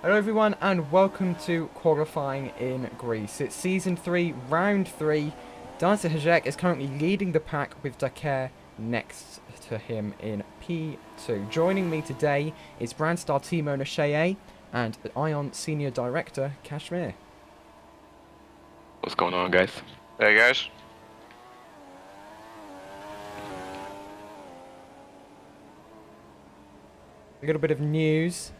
Hello everyone and welcome to qualifying in Greece. It's season 3, round 3. Dancer Hajek is currently leading the pack with Dakar next to him in P2. Joining me today is Brandstar team owner Shea and Ion senior director Kashmir. What's going on, guys? Hey guys. A little bit of news.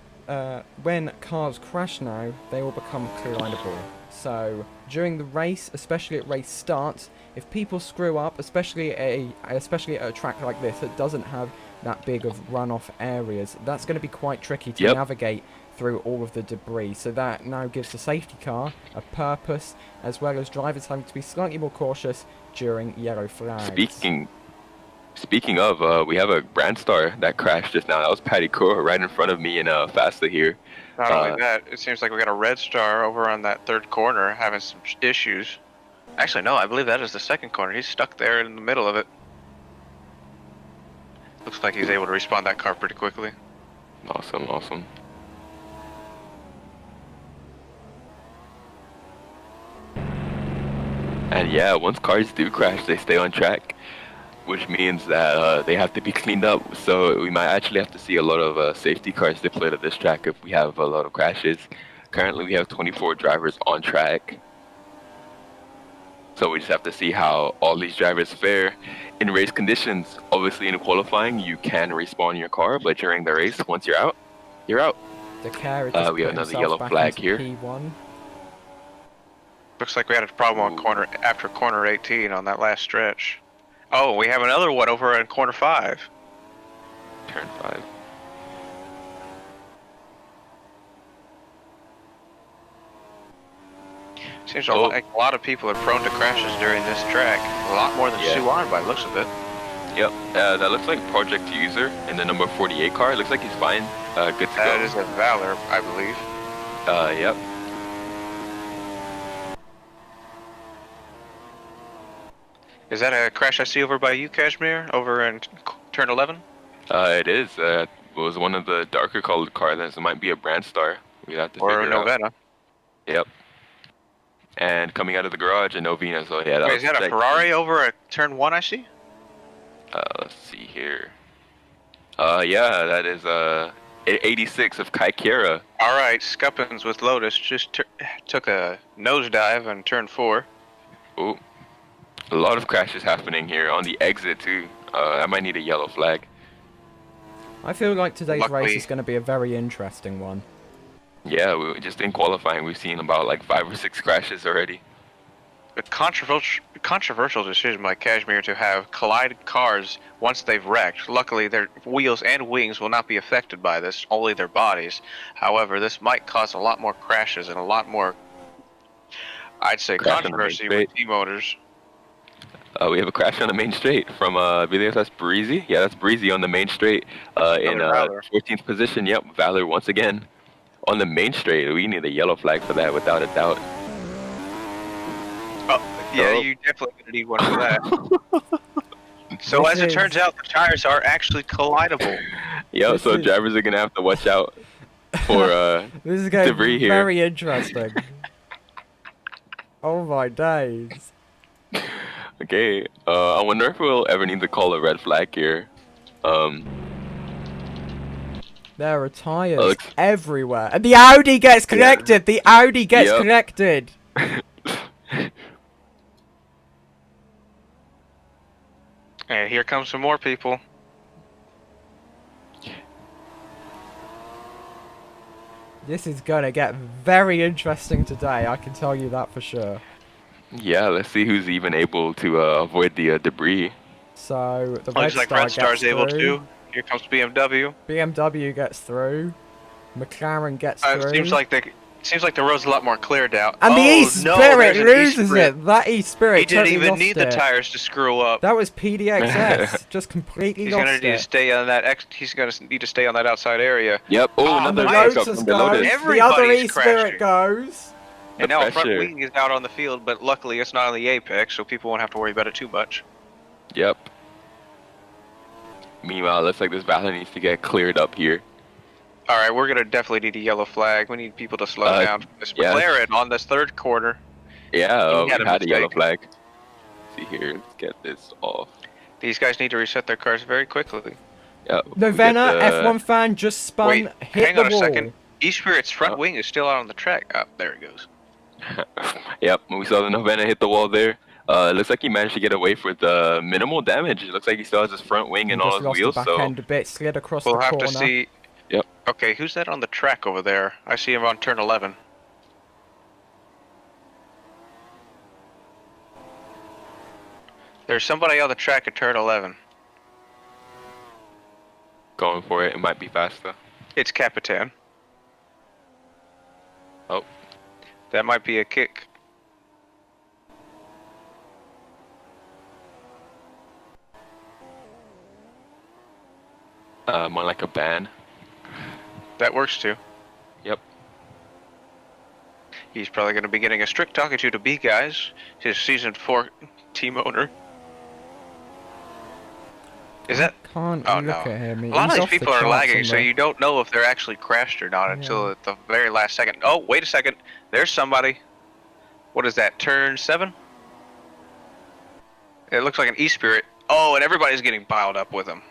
When cars crash now, they will become collidable. So during the race, especially at race start, if people screw up, especially at a track like this that doesn't have that big of runoff areas, that's going to be quite tricky to navigate through all of the debris. So that now gives the safety car a purpose, as well as drivers having to be slightly more cautious during yellow flags. Speaking of, we have a Brandstar that crashed just now. That was Patty Core right in front of me in Fasta here. Not only that, it seems like we got a red star over on that third corner having some issues. Actually, no, I believe that is the second corner. He's stuck there in the middle of it. Looks like he's able to respawn that car pretty quickly. Awesome. And yeah, once cars do crash, they stay on track, which means that they have to be cleaned up. So we might actually have to see a lot of safety cars deployed at this track if we have a lot of crashes. Currently, we have 24 drivers on track. So we just have to see how all these drivers fare in race conditions. Obviously, in qualifying, you can respawn your car, but during the race, once you're out, you're out. We have another yellow flag here. P1. Looks like we had a problem on after corner 18 on that last stretch. Oh, we have another one over in corner 5. Turn 5. Seems like a lot of people are prone to crashes during this track. A lot more than Suwon by the looks of it. Yep, that looks like Project User in the number 48 car. It looks like he's fine. Good to go. That is a Valor, I believe. Yep. Is that a crash I see over by you, Kashmir? Over in turn 11? It is. It was one of the darker colored cars. It might be a Brandstar. We have to figure it out. Or Novena. Yep. And coming out of the garage, a Novena. So yeah. Wait, is that a Ferrari over at turn 1? I see. Let's see here. Yeah, that is 86 of Kaikira. All right, Scuppins with Lotus just took a nosedive on turn 4. Ooh. A lot of crashes happening here on the exit too. I might need a yellow flag. I feel like today's race is going to be a very interesting one. Yeah, just in qualifying, we've seen about like 5 or 6 crashes already. A controversial decision by Kashmir to have collided cars once they've wrecked. Luckily, their wheels and wings will not be affected by this, only their bodies. However, this might cause a lot more crashes and a lot more, I'd say, controversy with team owners. We have a crash on the main straight from, I believe that's Breezy. Yeah, that's Breezy on the main straight in 14th position. Yep, Valor once again. On the main straight, we need a yellow flag for that, without a doubt. Oh, yeah, you definitely gonna need one for that. So as it turns out, the tires are actually collidable. Yeah, so drivers are gonna have to watch out for this is going debris here. Very interesting. Oh my days. Okay, I wonder if we'll ever need to call a red flag here. There are tires everywhere. And the Audi gets connected! Yeah. The Audi gets connected! And here comes some more people. This is gonna get very interesting today, I can tell you that for sure. Yeah, let's see who's even able to avoid the debris. So, the looks like Red Star's able to. Here comes BMW. BMW gets through. McLaren gets through. Seems like the road's a lot more cleared out. And the E-Spirit loses it! That E-Spirit He didn't even need the tires to screw up. That was PDXS. Just completely lost it. He's gonna need to stay on that. He's gonna need to stay on that outside area. Yep. Oh, another Lotus goes. The other E-Spirit goes. And now front wing is out on the field, but luckily it's not on the apex, so people won't have to worry about it too much. Yep. Meanwhile, it looks like this Valor needs to get cleared up here. All right, we're gonna definitely need a yellow flag. We need people to slow down. This yeah. McLaren on this third corner. Yeah, He we had a had a yellow mistake. flag. See here, let's get this off. These guys need to reset their cars very quickly. Yeah. Novena, F1 fan just spun, Wait, hit hang the on a wall. second. Espirit's front Oh. wing is still out on the track. Oh, there it goes. Yep, we saw the Novena hit the wall there. It looks like he managed to get away with minimal damage. It looks like he still has his front wing He and all just his lost wheels. the back So end a bit, slid across We'll the have corner. to see. Yep. Okay, who's that on the track over there? I see him on turn 11. There's somebody on the track at turn 11. going for it. It might be faster. It's Capitan. Oh, That might be a kick. more like a ban. That works too. Yep. He's probably going to be getting a strict talking to B guys, his season 4 team owner. Is that? Can't Oh, look no. at him. A lot of He's these off the people are charts lagging, on so the- you don't know if they're actually crashed or not until Yeah. at the very last second. Oh, wait a second. There's somebody. What is that, turn 7? It looks like an E-Spirit. Oh, and everybody's getting piled up with him.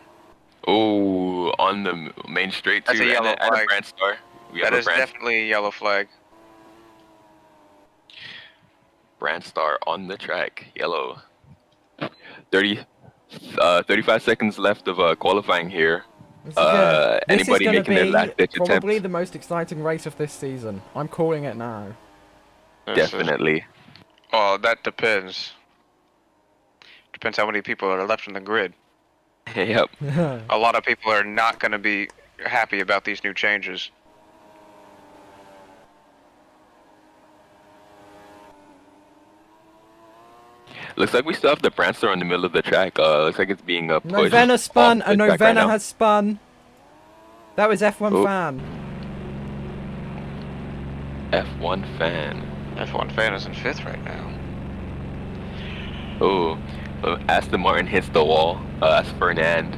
Oh, on the main straight too. That's a yellow and a flag. brand star. We That have is a definitely a yellow flag. brand star on the track. Yellow. 35 seconds left of qualifying here. This is gonna Anybody making their be last ditch probably attempt? the most exciting race of this season. I'm calling it now. Definitely. Oh, that depends. Depends how many people are left in the grid. Yep. A lot of people are not going to be happy about these new changes. Looks like we still have the brand star in the middle of the track. Looks like it's being pushed. Novena spun. off A the track right Novena now. has spun. That was F1 Oh. fan. F1 fan. F1 fan is in 5th right now. Oh, Aston Martin hits the wall. That's Fernand.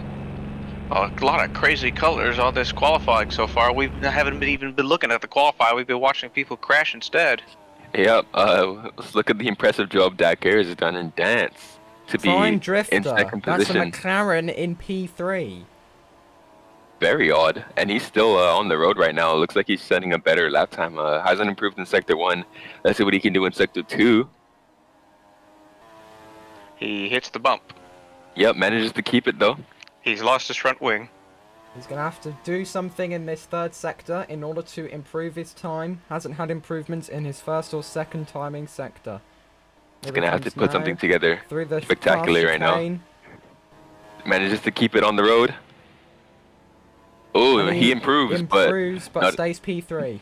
A lot of crazy colors on this qualifying so far. We haven't even been looking at the qualify. We've been watching people crash instead. Yep. Let's look at the impressive job Dak Ayres has done in dance to be Prime in Drifter. second That's a position. McLaren in P3. Very odd, and he's still on the road right now. Looks like he's setting a better lap time. Hasn't improved in Sector 1. Let's see what he can do in Sector 2. He hits the bump. Yep, manages to keep it though. He's lost his front wing. He's going to have to do something in this third sector in order to improve his time. Hasn't had improvements in his first or second timing sector. He's gonna have to put something together through the spectacular fast right now. chicane. Manages to keep it on the road. Oh, And he improves, but not- stays P3.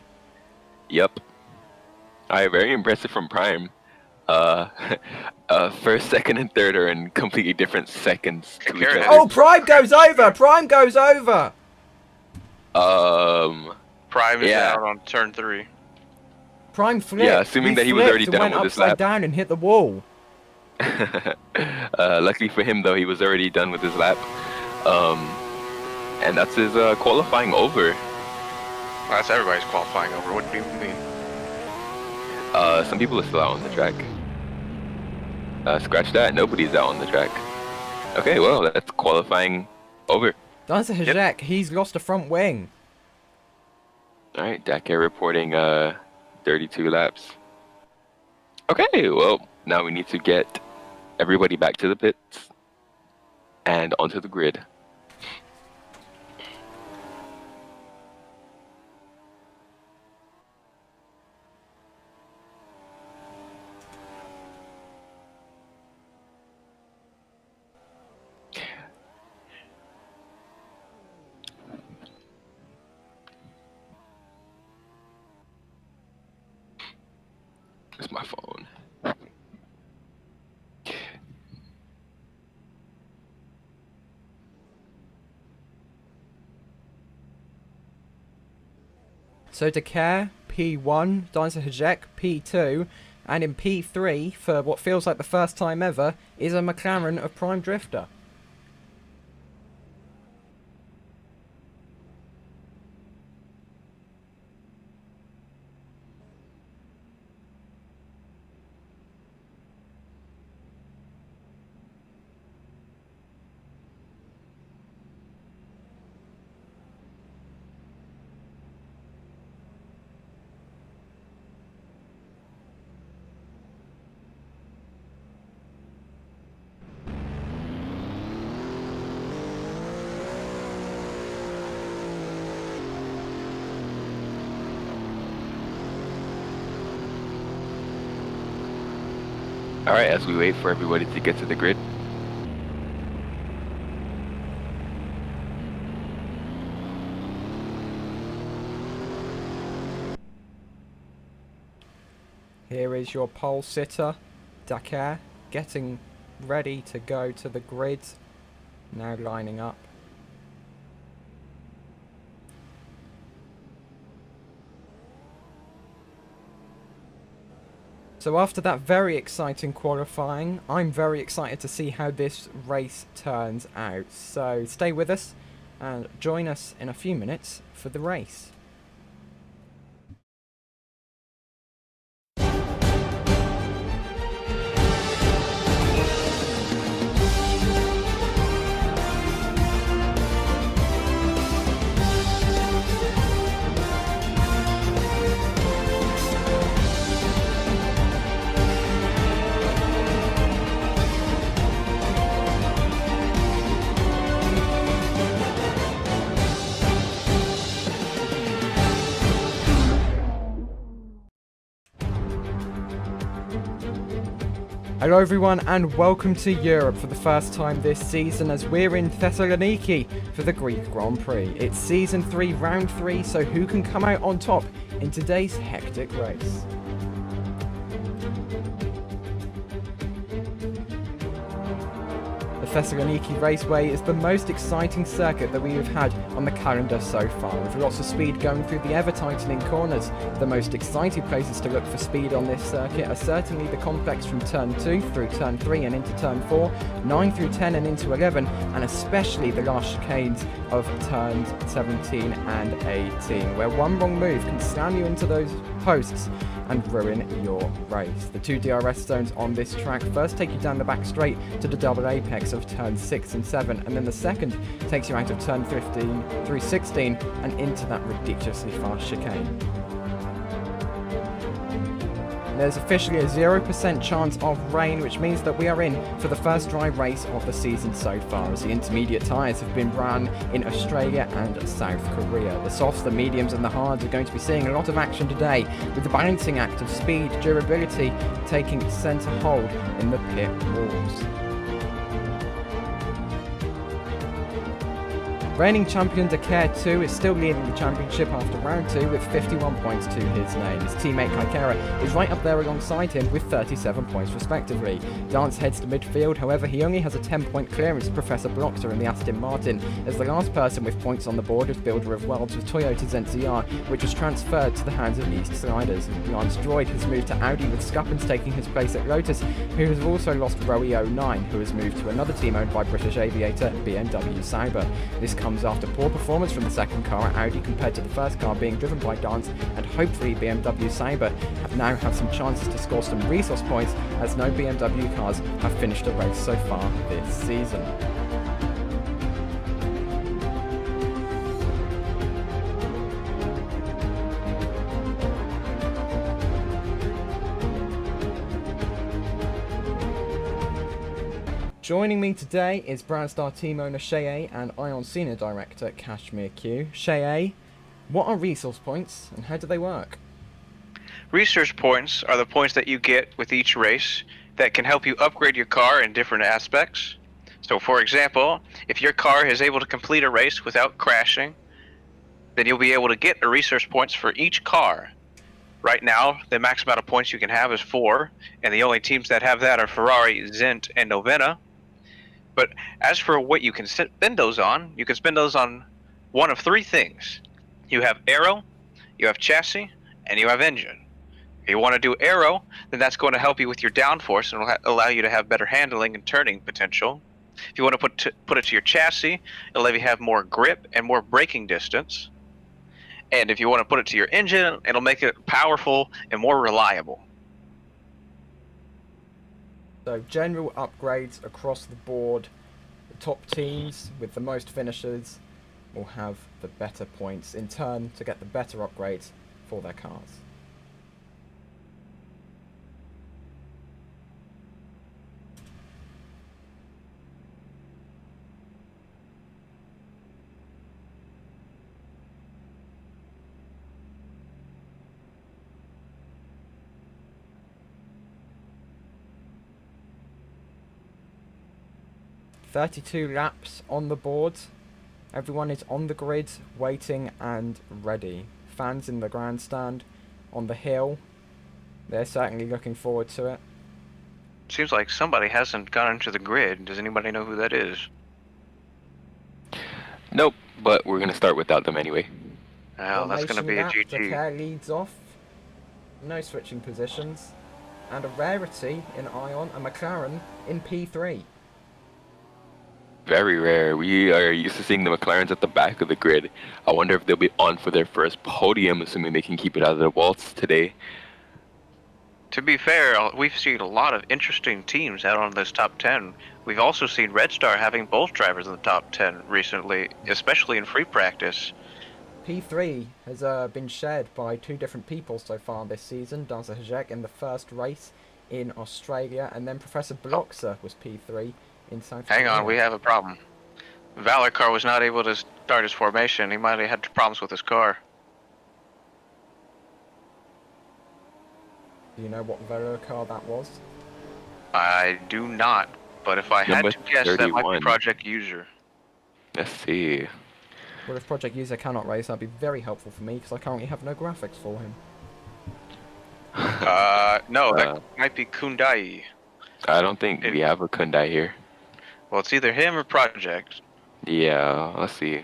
yep. Alright, very impressive from Prime. First, second, and third are in completely different seconds to each Compare it. other. Oh, Prime goes over! Prime goes over! Prime is Yeah. out on turn 3. Prime flipped. Yeah, assuming that he was flipped already and done went with his upside lap. down and hit the wall. Luckily for him, though, he was already done with his lap. And that's his qualifying over. That's everybody's qualifying over. What do you mean? Some people are still out on the track. Scratch that, nobody's out on the track. Okay, well, that's qualifying over. Dancer Hajek, he's lost a front wing. Alright, Dakar reporting 32 laps. Okay, well, now we need to get everybody back to the pits and onto the grid. It's my phone. So Dakar, P1, Dancer Hajek, P2, and in P3, for what feels like the first time ever, is a McLaren of Prime Drifter. All right, as we wait for everybody to get to the grid. Here is your pole sitter, Dakar, getting ready to go to the grid. Now lining up. So after that very exciting qualifying, I'm very excited to see how this race turns out. So stay with us and join us in a few minutes for the race. Hello everyone and welcome to Europe for the first time this season as we're in Thessaloniki for the Greek Grand Prix. It's season 3, round 3, so who can come out on top in today's hectic race? The Thessaloniki Raceway is the most exciting circuit that we have had on the calendar so far, with lots of speed going through the ever-tightening corners. The most exciting places to look for speed on this circuit are certainly the complex from turn 2 through turn 3 and into turn 4, 9 through 10 and into 11, and especially the last chicanes of turns 17 and 18, where one wrong move can slam you into those posts and ruin your race. The two DRS zones on this track first take you down the back straight to the double apex of turns 6 and 7, and then the second takes you out of turn 15 through 16 and into that ridiculously fast chicane. There's officially a 0% chance of rain, which means that we are in for the first dry race of the season so far, as the intermediate tyres have been run in Australia and South Korea. The softs, the mediums and the hards are going to be seeing a lot of action today, with the balancing act of speed, durability taking centre hold in the pit walls. Reigning champion Dakar 2 is still leading the championship after round 2 with 51 points to his name. His teammate Kaikera is right up there alongside him with 37 points respectively. Dance heads to midfield, however he only has a 10-point clearance of Professor Blochter in the Aston Martin, as the last person with points on the board is Builder of Worlds with Toyota ZR, which was transferred to the hands of East Sliders. Lance Droid has moved to Audi with Scuppens taking his place at Lotus, who has also lost Rowie 09, who has moved to another team owned by British aviator BMW Sauber. This comes after poor performance from the second car at Audi compared to the first car being driven by Dance, and hopefully BMW Sauber now have some chances to score some resource points, as no BMW cars have finished a race so far this season. Joining me today is Brandstar team owner Shea and Ion Senior Director Kashmir Q. Shea, what are resource points and how do they work? Research points are the points that you get with each race that can help you upgrade your car in different aspects. So for example, if your car is able to complete a race without crashing, then you'll be able to get a research points for each car. Right now, the max amount of points you can have is 4, and the only teams that have that are Ferrari, Zint, and Novena. But as for what you can spend those on, you can spend those on one of 3 things. You have aero, you have chassis, and you have engine. If you want to do aero, then that's going to help you with your downforce and will allow you to have better handling and turning potential. If you want to put it to your chassis, it'll let you have more grip and more braking distance. And if you want to put it to your engine, it'll make it powerful and more reliable. So general upgrades across the board. The top teams with the most finishes will have the better points in turn to get the better upgrades for their cars. 32 laps on the board. Everyone is on the grid, waiting and ready. Fans in the grandstand, on the hill. They're certainly looking forward to it. Seems like somebody hasn't gone into the grid. Does anybody know who that is? Nope, but we're gonna start without them anyway. Oh, that's gonna Formation be a lap, GG. Dakar leads off. No switching positions. And a rarity in Ion, a McLaren in P3. Very rare. We are used to seeing the McLarens at the back of the grid. I wonder if they'll be on for their first podium, assuming they can keep it out of the waltz today. To be fair, we've seen a lot of interesting teams out on this top 10. We've also seen Red Star having both drivers in the top 10 recently, especially in free practice. P3 has been shared by 2 different people so far this season. Danza Hajek in the first race in Australia, and then Professor Bloxer was P3 in South Hang Korea. on, we have a problem. Valorcar was not able to start his formation. He might have had problems with his car. Do you know what Velo car that was? I do not, but if I had Number to guess, that might 31. be Project User. Let's see. Well, if Project User cannot race, that'd be very helpful for me, because I currently have no graphics for him. No, that might be Kundai. I don't think we have a Kundai here. Well, it's either him or Project. Yeah, let's see.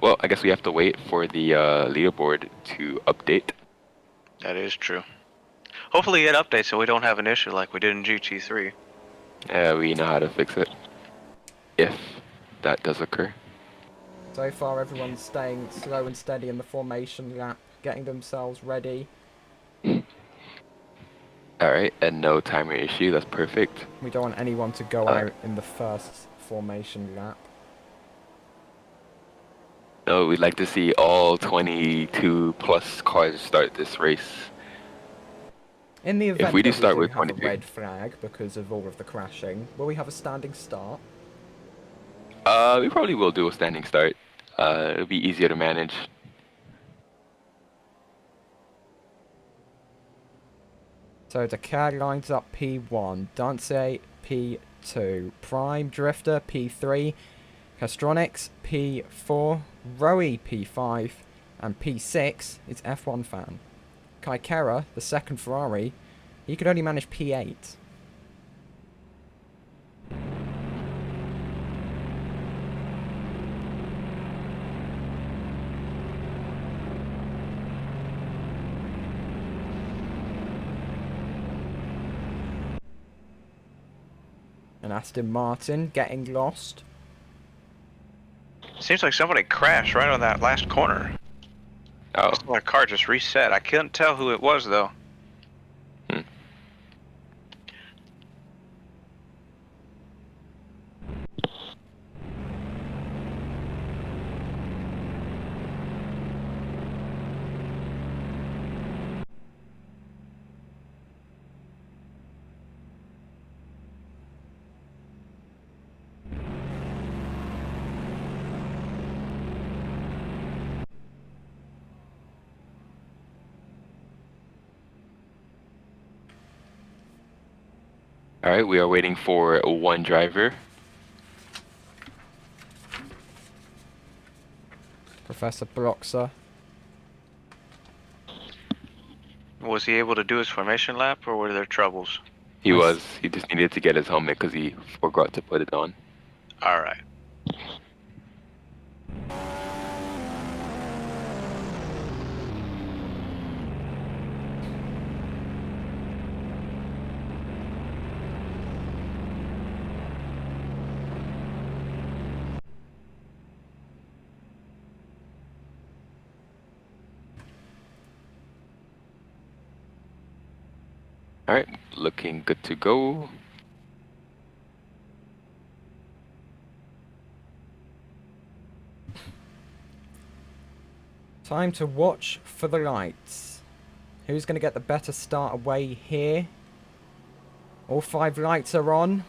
Well, I guess we have to wait for the leaderboard to update. That is true. Hopefully it updates so we don't have an issue like we did in GT3. We know how to fix it. If that does occur. So far, everyone's staying slow and steady in the formation lap, getting themselves ready. Alright, and no timer issue, that's perfect. We don't want anyone to go out in the first formation lap. No, we'd like to see all 22 plus cars start this race. In the event we do that start we with have a 22. red flag because of all of the crashing, will we have a standing start? We probably will do a standing start. It'll be easier to manage. So Dakar lines up P1, Dance P2, Prime Drifter P3, Castronics P4, Roe P5, and P6 is F1 fan. Kaikera, the second Ferrari, he could only manage P8. And Aston Martin getting lost. Seems like somebody crashed right on that last corner. Oh, My car just reset. I couldn't tell who it was though. alright, we are waiting for one driver. Professor Bloxer. Was he able to do his formation lap, or were there troubles? He just needed to get his helmet because he forgot to put it on. All right. Alright, looking good to go. Time to watch for the lights. Who's going to get the better start away here? All 5 lights are on.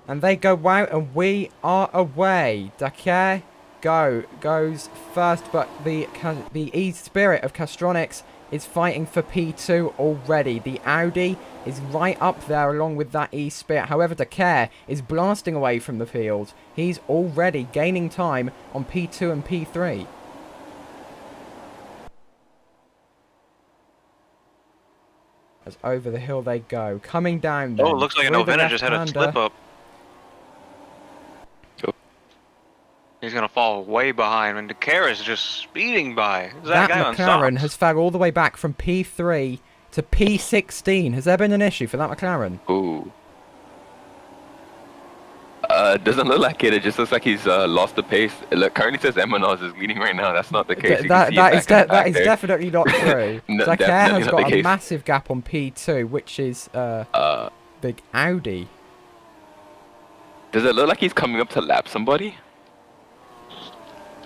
And they go out and we are away. Dakar goes first, but the E-Spirit of Castronics is fighting for P2 already. The Audi is right up there along with that E-Spirit. However, Decare is blasting away from the field. He's already gaining time on P2 and P3. As over the hill they go. Coming down then. Oh, it looks like a Novena just had a slip up. He's going to fall way behind, and Decare is just speeding by. That McLaren has fell all the way back from P3 to P16. Has there been an issue for that McLaren? Ooh. Doesn't look like it. It just looks like he's lost the pace. It currently says Emanos is leading right now. That's not the case. That is definitely not true. No, Decare has got a case. massive gap on P2, which is big Audi. Does it look like he's coming up to lap somebody?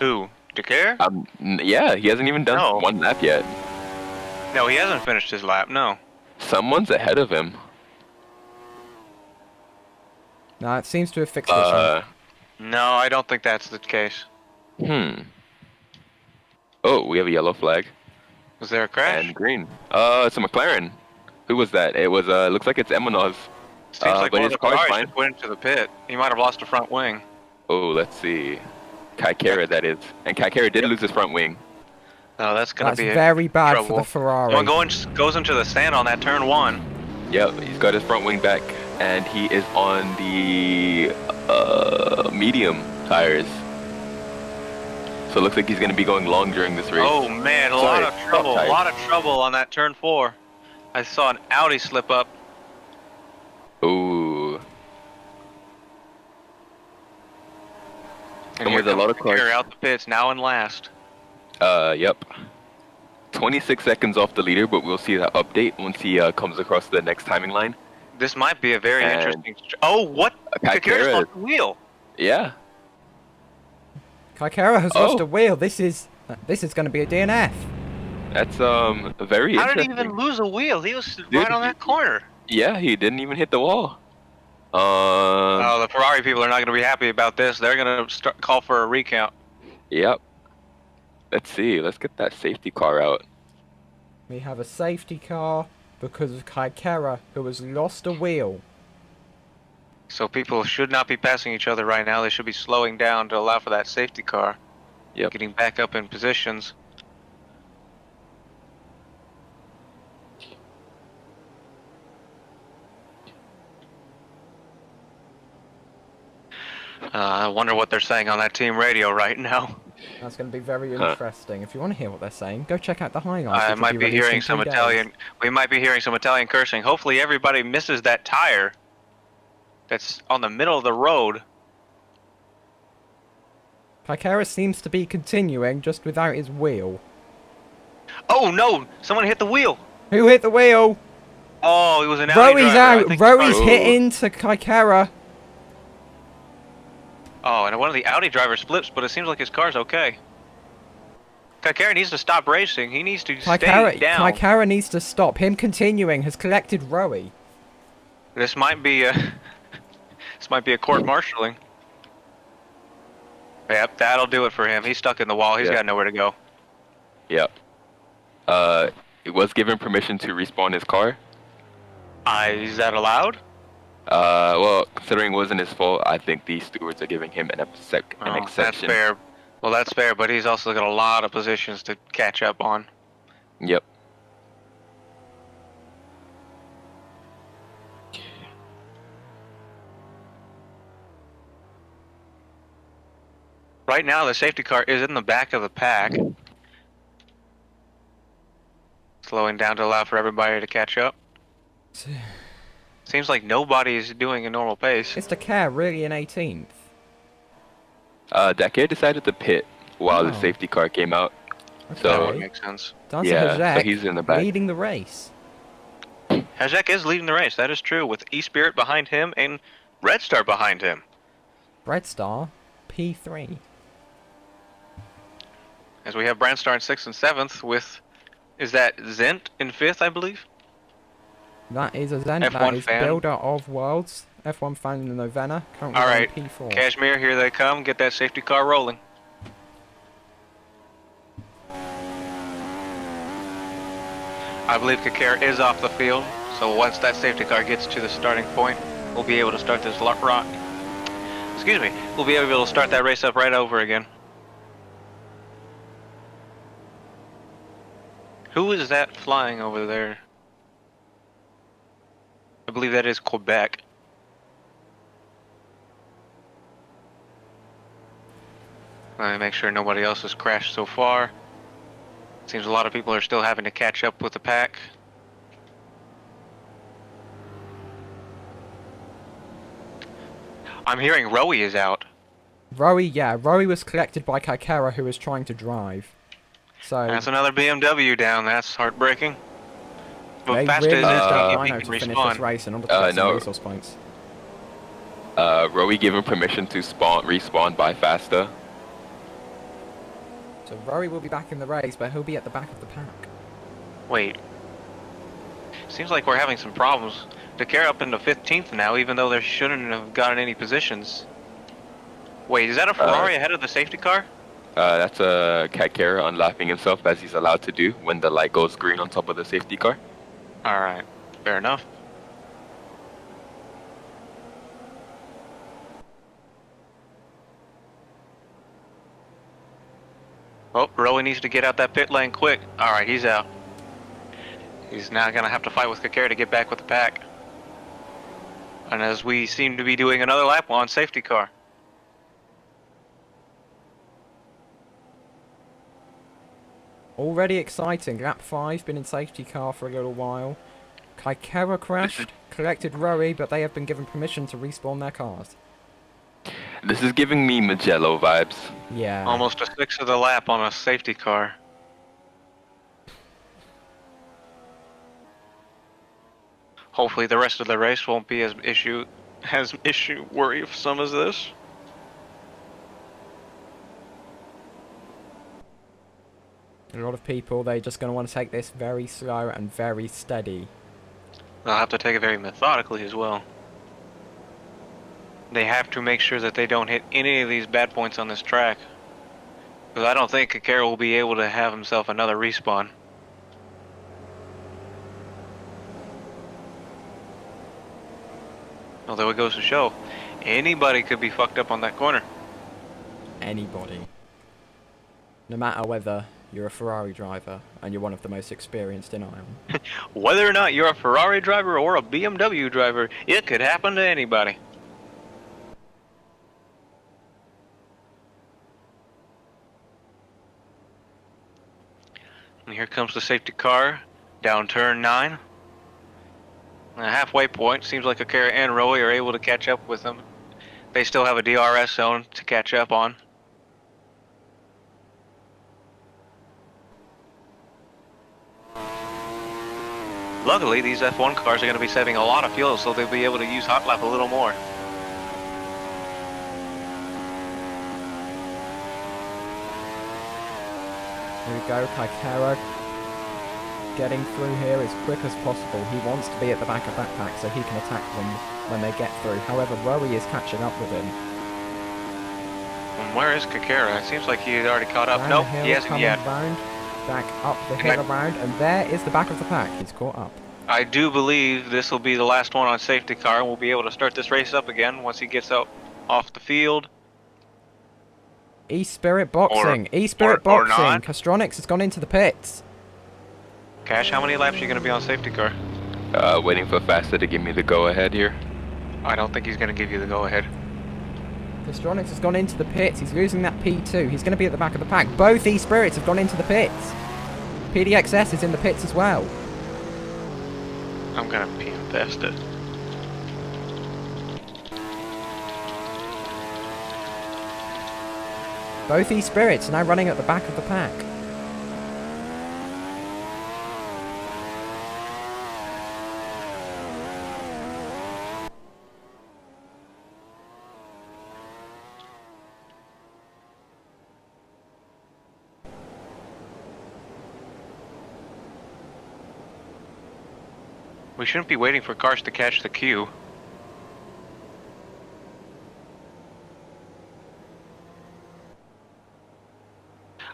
Who? Decare? Yeah, he hasn't even done one lap yet. No, he hasn't finished his lap, no. Someone's ahead of him. No, it seems to have fixed this one. No, I don't think that's the case. Oh, we have a yellow flag. Was there a crash? And green. It's a McLaren. Who was that? It was, looks like it's Emanos. Seems like but one of his the car's cars fine. just went into the pit. He might have lost a front wing. Oh, let's see. Kaikara, that is. And Kaikara did lose his front wing. Oh, that's going to be very bad trouble. for the Ferrari. Someone goes into the stand on that turn 1. Yep, he's got his front wing back. And he is on the medium tires. So it looks like he's going to be going long during this race. Oh man, a lot of trouble on that turn 4. I saw an Audi slip up. Ooh. And with a lot of cars. Out the pits, now in last. Yep. 26 seconds off the leader, but we'll see that update once he comes across the next timing line. This might be a very interesting... Oh, what? Kaikara's lost the wheel. Yeah. Kaikara has lost a wheel. This is going to be a DNF. That's very How interesting. did he even lose a wheel? He was right on that corner. Yeah, he didn't even hit the wall. Oh, the Ferrari people are not going to be happy about this. They're going to call for a recount. Yep. Let's see. Let's get that safety car out. We have a safety car because of Kaikara, who has lost a wheel. So people should not be passing each other right now. They should be slowing down to allow for that safety car. Yep. Getting back up in positions. I wonder what they're saying on that team radio right now. That's going to be very interesting. If you want to hear what they're saying, go check out the highlights. I might be hearing some Italian. We might be hearing some Italian cursing. Hopefully, everybody misses that tire. That's on the middle of the road. Kaikara seems to be continuing just without his wheel. Oh no! Someone hit the wheel. Who hit the wheel? Oh, it was an Audi Rowy's driver. out. Rowy's hit into Kaikara. Oh, and one of the Audi drivers flips, but it seems like his car's okay. Kaikara needs to stop racing. He needs to stay down. Kaikara needs to stop. Him continuing has collected Rowy. This might be a court-martialing. Yep, that'll do it for him. He's stuck in the wall. He's got nowhere to go. Yep. It was given permission to respawn his car. Is that allowed? Well, considering it wasn't his fault, I think the stewards are giving him an exception. That's fair. Well, that's fair, but he's also got a lot of positions to catch up on. Yep. Right now, the safety car is in the back of the pack. Slowing down to allow for everybody to catch up. Seems like nobody's doing a normal pace. Is Decare really in 18th? Decare decided to pit while the safety car came out. Okay. So Makes sense. Dancer so he's in the back. leading the race. Hajek is leading the race, that is true, with E-Spirit behind him and Red Star behind him. Red Star, P3. As we have Brandstar in 6th and 7th with, is that Zent in 5th, I believe? That is a Zen. F1 That is fan. builder of worlds. F1 fan in the Novena. Currently All right, P4. Kashmir, here they come. Get that safety car rolling. I believe Kakar is off the field, so once that safety car gets to the starting point, we'll be able to start this rock. Excuse me, we'll be able to start that race up right over again. Who is that flying over there? I believe that is Quebec. Let me make sure nobody else has crashed so far. Seems a lot of people are still having to catch up with the pack. I'm hearing Rowie is out. Rowie was collected by Kaikara, who was trying to drive. So That's another BMW down. That's heartbreaking. But they Fasta really is need that he Rhino can to finish this respawn. race in order to get some no. resource points. Rowie given permission to respawn by Fasta. So Rowie will be back in the race, but he'll be at the back of the pack. Wait. Seems like we're having some problems. Dakar up into 15th now, even though they shouldn't have gotten any positions. Wait, is that a Ferrari ahead of the safety car? That's a Kakara unlapping himself as he's allowed to do when the light goes green on top of the safety car. Alright, fair enough. Oh, Rowie needs to get out that pit lane quick. Alright, he's out. He's now gonna have to fight with Kakara to get back with the pack. And as we seem to be doing another lap on safety car. Already exciting. Lap 5, been in safety car for a little while. Kaikara crashed, collected Rowie, but they have been given permission to respawn their cars. This is giving me Magello vibes. Yeah. Almost a sixth of the lap on a safety car. Hopefully the rest of the race won't be as worrisome as this. A lot of people, they're just going to want to take this very slow and very steady. They'll have to take it very methodically as well. They have to make sure that they don't hit any of these bad points on this track. Because I don't think Kakara will be able to have himself another respawn. Although it goes to show, anybody could be fucked up on that corner. Anybody. No matter whether you're a Ferrari driver and you're one of the most experienced in Ion. Whether or not you're a Ferrari driver or a BMW driver, it could happen to anybody. And here comes the safety car, down turn 9. The halfway point, seems like Akira and Rowie are able to catch up with them. They still have a DRS zone to catch up on. Luckily, these F1 cars are going to be saving a lot of fuel, so they'll be able to use hot lap a little more. Here we go, Kaikara getting through here as quick as possible. He wants to be at the back of that pack so he can attack them when they get through. However, Rowie is catching up with him. And where is Kakara? It seems like he had already caught up. Down Nope, the hill, he hasn't coming yet. Round, back up the hill around, and there is the back of the pack. He's caught up. I do believe this will be the last one on safety car, and we'll be able to start this race up again once he gets out off the field. E-Spirit Boxing. E-Spirit or Boxing. not. Castronics has gone into the pits. Cash, how many laps are you going to be on safety car? Waiting for Fasta to give me the go-ahead here. I don't think he's going to give you the go-ahead. Castronics has gone into the pits. He's losing that P2. He's going to be at the back of the pack. Both E-Spirits have gone into the pits. PDXS is in the pits as well. I'm going to PMFest it. Both E-Spirits are now running at the back of the pack. We shouldn't be waiting for cars to catch the queue.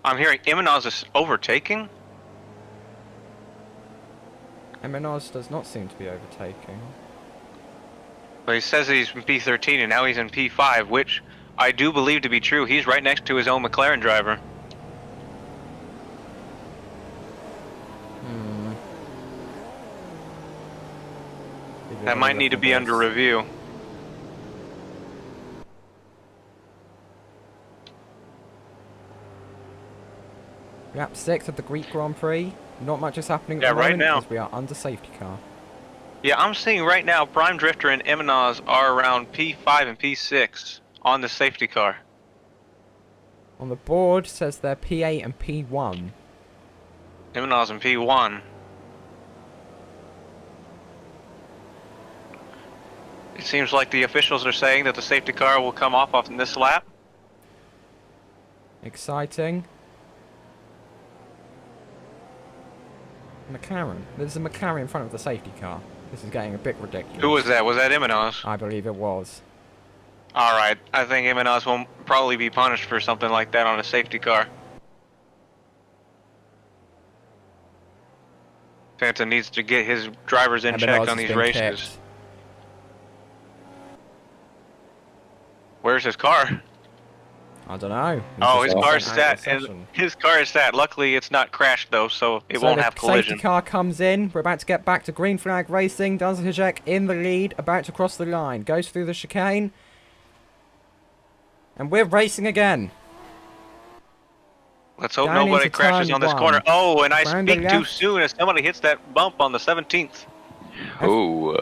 I'm hearing Imanaz is overtaking. Eminos does not seem to be overtaking. But he says he's in P13 and now he's in P5, which I do believe to be true. He's right next to his own McLaren driver. That might need to be under review. Lap 6 of the Greek Grand Prix. Not much is happening Yeah, at the right moment now. because we are under safety car. Yeah, I'm seeing right now Prime Drifter and Eminos are around P5 and P6 on the safety car. On the board says they're P8 and P1. Eminos in P1. It seems like the officials are saying that the safety car will come off in this lap. Exciting. McLaren. There's a McLaren in front of the safety car. This is getting a bit ridiculous. Who was that? Was that Eminos? I believe it was. Alright, I think Eminos will probably be punished for something like that on a safety car. Santa needs to get his drivers in check on these races. Kicked. Where's his car? I don't know. Oh, his He's car's just out of sat. the And session. his car is sat. Luckily, it's not crashed though, so it won't have The collision. safety car comes in. We're about to get back to green flag racing. Danzigek in the lead, about to cross the line. Goes through the chicane. And we're racing again. Let's hope Down nobody into crashes turn on this one. corner. Oh, and I Round the speak too left. soon as somebody hits that bump on the 17th. Oh,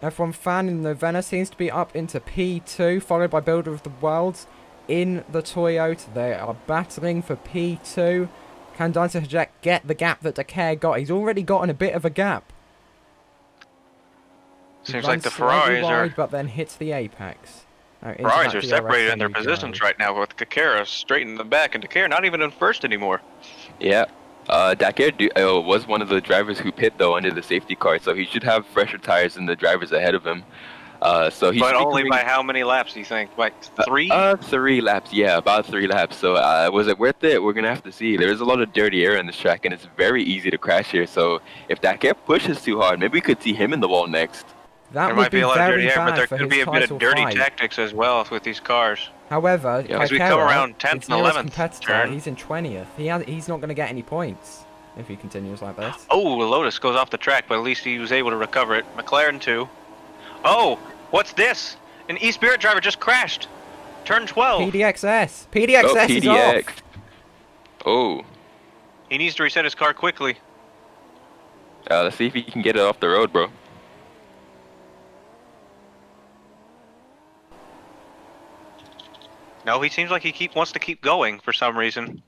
F1 fan in Novena seems to be up into P2, followed by Builder of the World in the Toyota. They are battling for P2. Can Danzigek get the gap that Decare got? He's already gotten a bit of a gap. He Seems like runs the slightly Ferraris wide, are but then hits the apex. Into Ferraris that are DRS separated in their thingy positions go. right now with Kakara straight in the back, and Kakara not even in first anymore. yeah. Dakar was one of the drivers who pit though under the safety car, so he should have fresher tires than the drivers ahead of him. So he But should be only coming- by how many laps do you think? Like 3? 3 laps, yeah, about 3 laps. So was it worth it? We're gonna have to see. There's a lot of dirty air in this track, and it's very easy to crash here. So if Dakar pushes too hard, maybe we could see him in the wall next. That There would might be a lot of very dirty air, but bad there for could his be a bit title of dirty fight. tactics as well with these cars. However, Yeah. As we come Kaikera, around 10th his and nearest 11th competitor, turn. he's in 20th. He's not going to get any points if he continues like this. Oh, Lotus goes off the track, but at least he was able to recover it. McLaren 2. Oh, what's this? An E-Spirit driver just crashed. Turn 12. PDXS. PDXS Oh, is PDX. off. Oh, He needs to reset his car quickly. let's see if he can get it off the road, bro. No, he seems like he wants to keep going for some reason.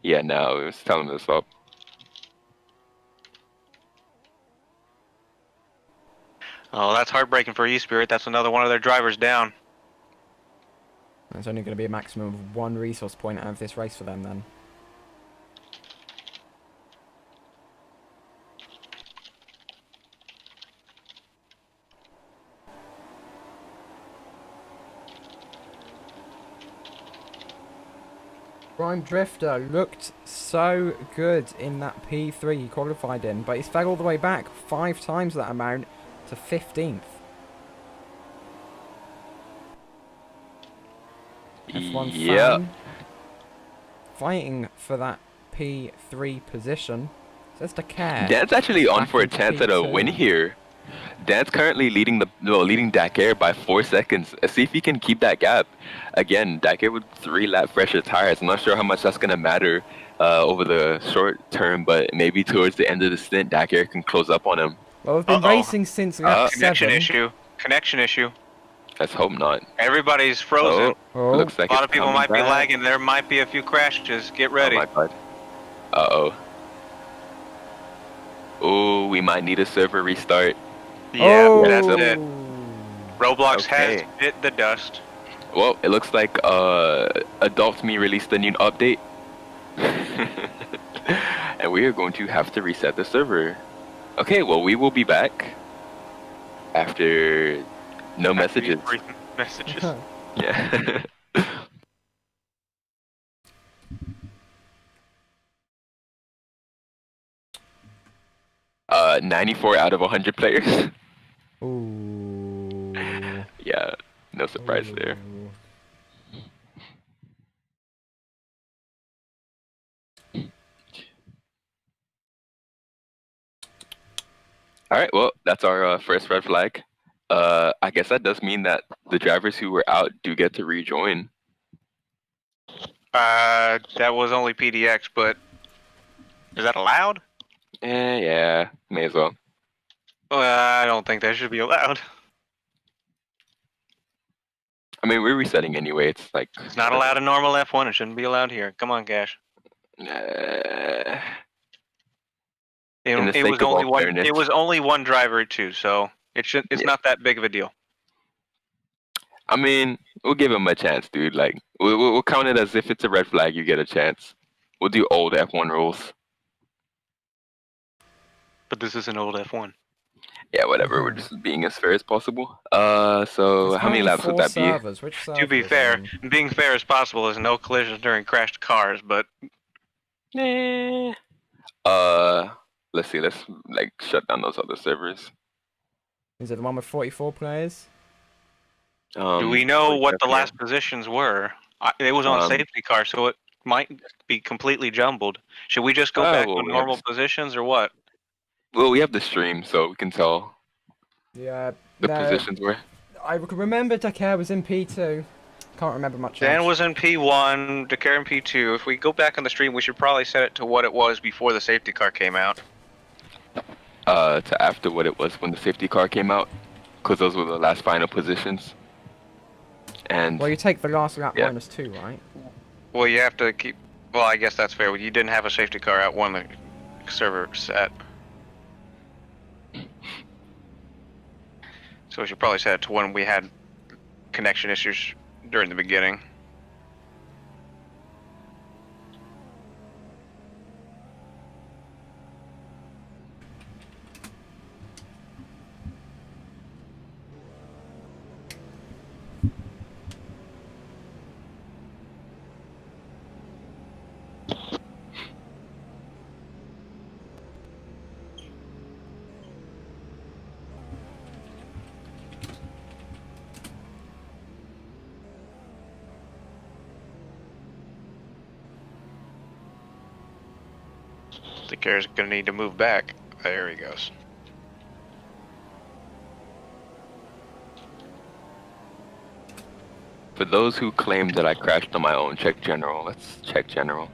Yeah, no, it was telling him to stop. Oh, that's heartbreaking for E-Spirit. That's another one of their drivers down. There's only going to be a maximum of 1 resource point out of this race for them then. Prime Drifter looked so good in that P3 he qualified in, but he's fell all the way back 5 times that amount to 15th. F1 Yeah. fan fighting for that P3 position. Says to care. Dan's actually on Back for a into chance at a P2. win here. Dan's currently leading Dakar by 4 seconds. Let's see if he can keep that gap. Again, Dakar with 3 lap fresher tires. I'm not sure how much that's gonna matter over the short term, but maybe towards the end of the stint, Dakar can close up on him. Well, we've been Uh-oh. racing since lap Connection 7. issue. Connection issue. Let's hope not. Everybody's frozen. Oh, Looks like A lot it's of people coming might be back. lagging. There might be a few crashes. Get Oh ready. my god. Uh-oh. Oh, we might need a server restart. Yeah, oh. that's it. Roblox Okay. has hit the dust. Well, it looks like Adult Me released a new update. And we are going to have to reset the server. Okay, well, we will be back after no messages. Messages. Yeah. 94 out of 100 players. Ooh. Yeah, no surprise there. Ooh. All right, well, that's our first red flag. I guess that does mean that the drivers who were out do get to rejoin. That was only PDX, but is that allowed? Yeah, may as well. I don't think that should be allowed. I mean, we're resetting anyway. It's like It's not allowed in normal F1. It shouldn't be allowed here. Come on, Cash. It was only one. Fairness. It was only one driver too, so it's not that big of a deal. I mean, we'll give him a chance, dude. Like, we'll count it as if it's a red flag. You get a chance. We'll do old F1 rules. But this is an old F1. Yeah, whatever. We're just being as fair as possible. So how many laps would that be? Which To be fair, being fair as possible is no collisions during crashed cars, but Let's see. Let's like shut down those other servers. Is it the one with 44 players? do we know what the last positions were? It was on safety car, so it might be completely jumbled. Should we just go back to normal positions or what? Well, we have the stream, so we can tell Yeah. the positions were. I can remember Dakar was in P2. Can't remember much Dan else. was in P1, Dakar in P2. If we go back on the stream, we should probably set it to what it was before the safety car came out. To after what it was when the safety car came out, because those were the last final positions. And Well, you take the last lap Yeah. -2, right? Well, you have to keep. Well, I guess that's fair. You didn't have a safety car out when the server set. So we should probably set it to when we had connection issues during the beginning. The car's gonna need to move back. There he goes. for those who claim that I crashed on my own, check general. Let's check general.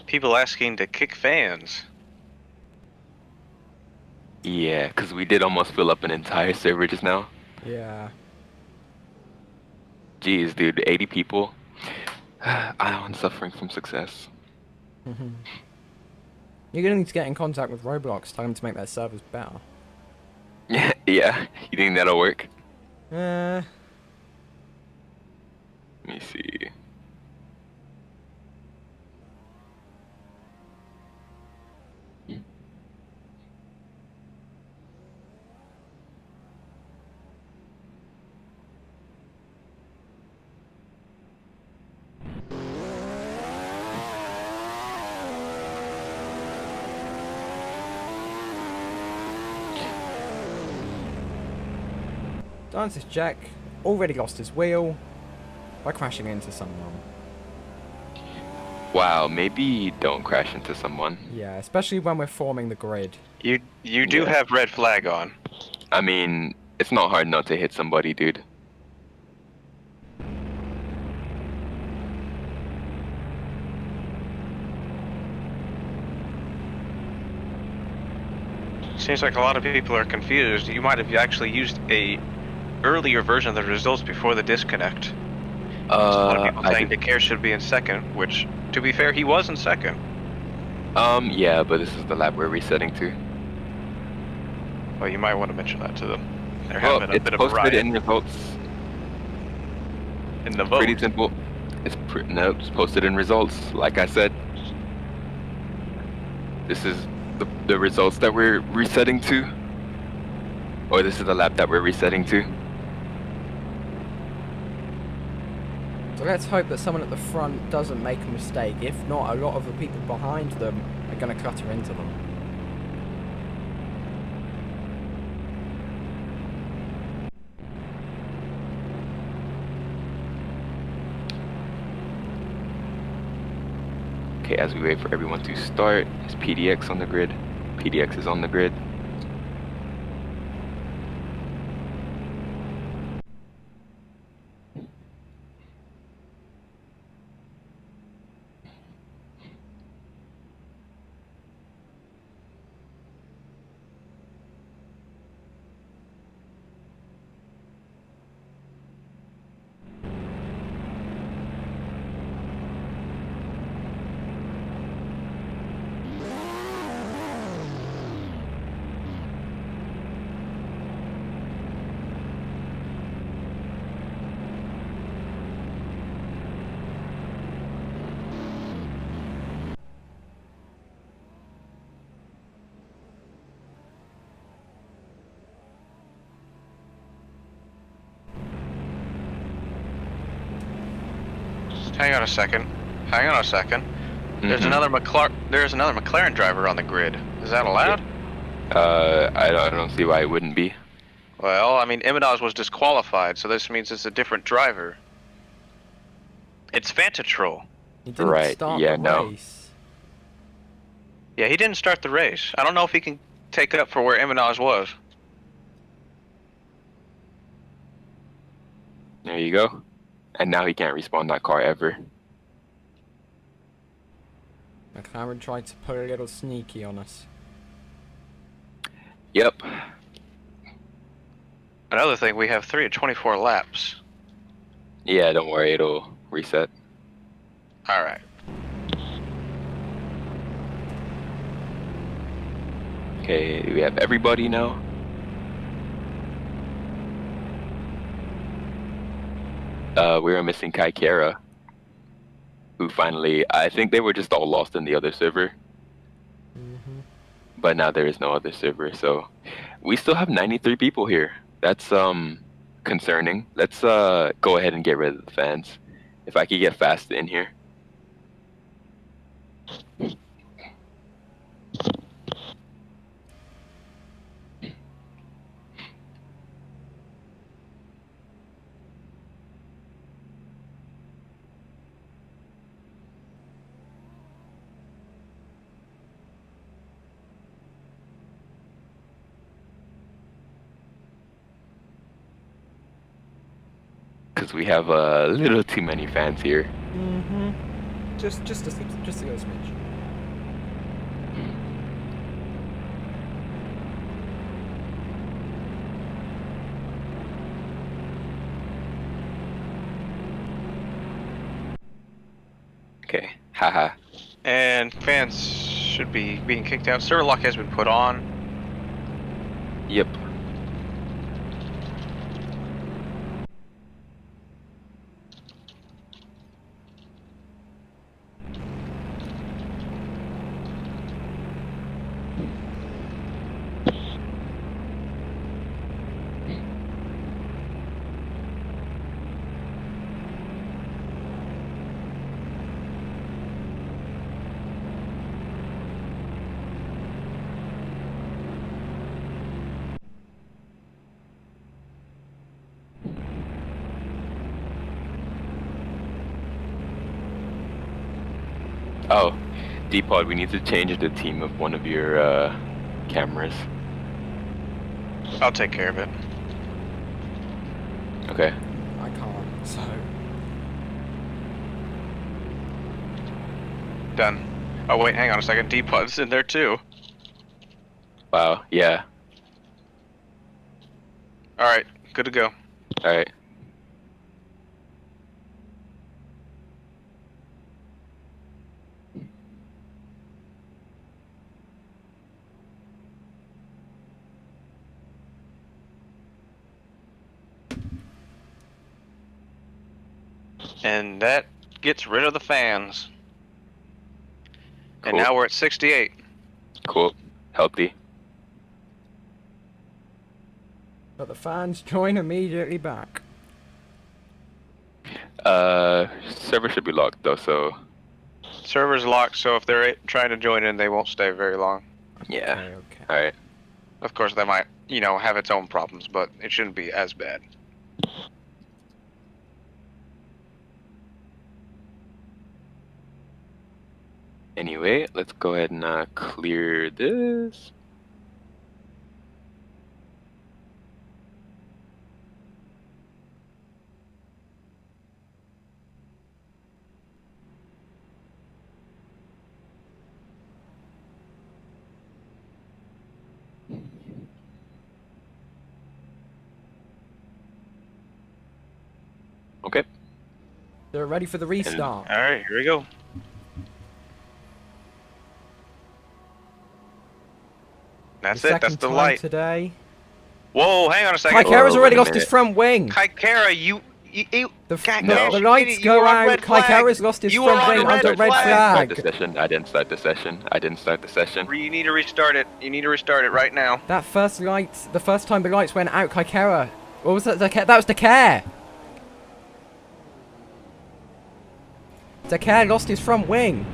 People asking to kick fans. Yeah, because we did almost fill up an entire server just now. Yeah. Jeez, dude, 80 people. I'm suffering from success. You're gonna need to get in contact with Roblox, tell them to make their servers better. Yeah, you think that'll work? Uh, Let me see. Dance's Jack already lost his wheel by crashing into someone. Wow, maybe don't crash into someone. Yeah, especially when we're forming the grid. You do Yeah. have red flag on. I mean, it's not hard not to hit somebody, dude. Seems like a lot of people are confused. You might have actually used a earlier version of the results before the disconnect. A lot of people I saying did, DeCare should be in second, which, to be fair, he was in second. yeah, but this is the lap we're resetting to. Well, you might want to mention that to them. They're Well, having a it's bit of a posted riot in results. in the vote. Pretty simple. No, it's posted in results. Like I said, this is the results that we're resetting to, or this is the lap that we're resetting to. So let's hope that someone at the front doesn't make a mistake. If not, a lot of the people behind them are going to clutter into them. Okay, as we wait for everyone to start, is PDX on the grid? PDX is on the grid. Hang on a second. Hang on a second. There's Mhm. another McLaren driver on the grid. Is that allowed? I don't see why it wouldn't be. Well, I mean, Imanaz was disqualified, so this means it's a different driver. It's Fantatrol. He didn't Right, start yeah, the no. race. Yeah, he didn't start the race. I don't know if he can take up for where Imanaz was. There you go. And now he can't respawn that car ever. McLaren tried to pull a little sneaky on us. Yep. Another thing, we have 3 at 24 laps. Yeah, don't worry, it'll reset. All right. Okay, we have everybody now. We were missing Kai Kara, who finally, I think they were just all lost in the other server, but now there is no other server, so we still have 93 people here. That's concerning. Let's go ahead and get rid of the fans. If I could get fast in here. Because we have a little too many fans here. Just a little smidge. Okay, haha. And fans should be being kicked out. Server lock has been put on. Yep. Oh, D-Pod, we need to change the team of one of your cameras. I'll take care of it. Okay. I can't, so... Done. Oh wait, hang on a second. D-Pod's in there too. Wow, yeah. All right, good to go. Alright. And that gets rid of the fans. And Cool. now we're at 68. Cool. Healthy. But the fans join immediately back. Server should be locked though, so Server's locked, so if they're trying to join in, they won't stay very long. yeah. Okay. All right. Of course, that might, have its own problems, but it shouldn't be as bad. Anyway, let's go ahead and clear this. Okay. They're ready for the restart. All right, here we go. That's The it. That's second the time light. today. Whoa, hang on a second. Kaikara's Whoa, already wait a lost his minute. front wing. Kaikara, you The God, the no. lights You go were on out. red flag. Kaikara's lost his You were front on wing the red under red flag. Start the flag. session. I didn't start the session. I didn't start the session. You need to restart it. You need to restart it right now. That first light, the first time the lights went out, Kaikara. What was that? That was Dakar. Dakar lost his front wing.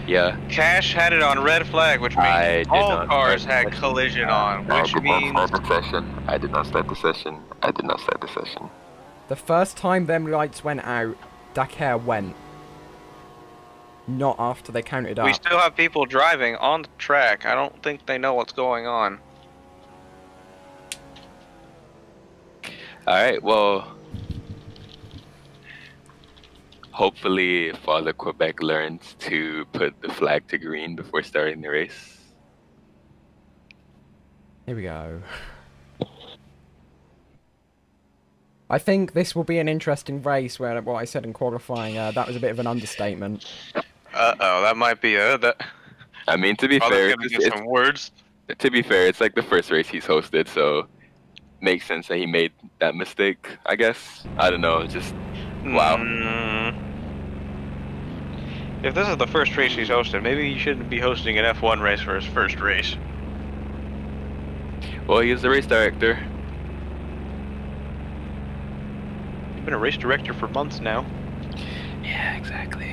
Yeah. Cash had it on red flag, which I means did all not cars start had the collision on, I which did not means start the session. I did not start the session. I did not start the session. The first time them lights went out, Dakar went. Not after they counted we up. still have people driving on the track. I don't think they know what's going on. All right. Well, hopefully, Father Quebec learns to put the flag to green before starting the race. Here we go. I think this will be an interesting race. Where what I said in qualifying, that was a bit of an understatement. Uh-oh, that might be that. I mean, to be Father's fair, gonna get some words. it's like the first race he's hosted, so makes sense that he made that mistake. I guess. I don't know. Just wow. If this is the first race he's hosted, maybe he shouldn't be hosting an F1 race for his first race. Well, he is the race director. He's been a race director for months now. Yeah, exactly.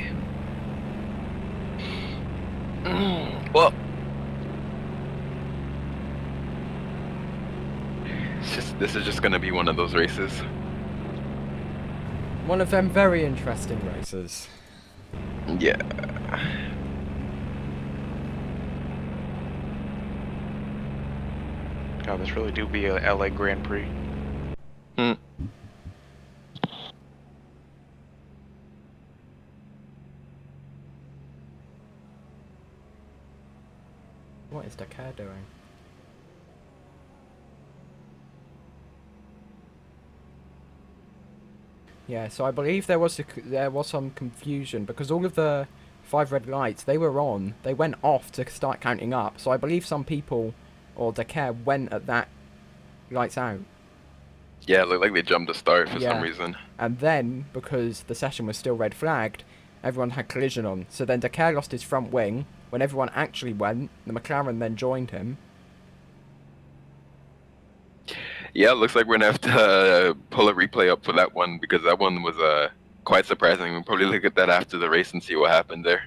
Well, this is just gonna be one of those races. One of them very interesting races. Yeah. God, this really do be a LA Grand Prix. Hmm. What is Dakar doing? Yeah, so I believe there was some confusion because all of the 5 red lights, they were on. They went off to start counting up. So I believe some people or Dakar went at that lights out. Yeah, it looked like they jumped the start for Yeah. some reason. And then, because the session was still red flagged, everyone had collision on. So then Dakar lost his front wing. When everyone actually went, the McLaren then joined him. Yeah, it looks like we're gonna have to pull a replay up for that one because that one was quite surprising. We'll probably look at that after the race and see what happened there.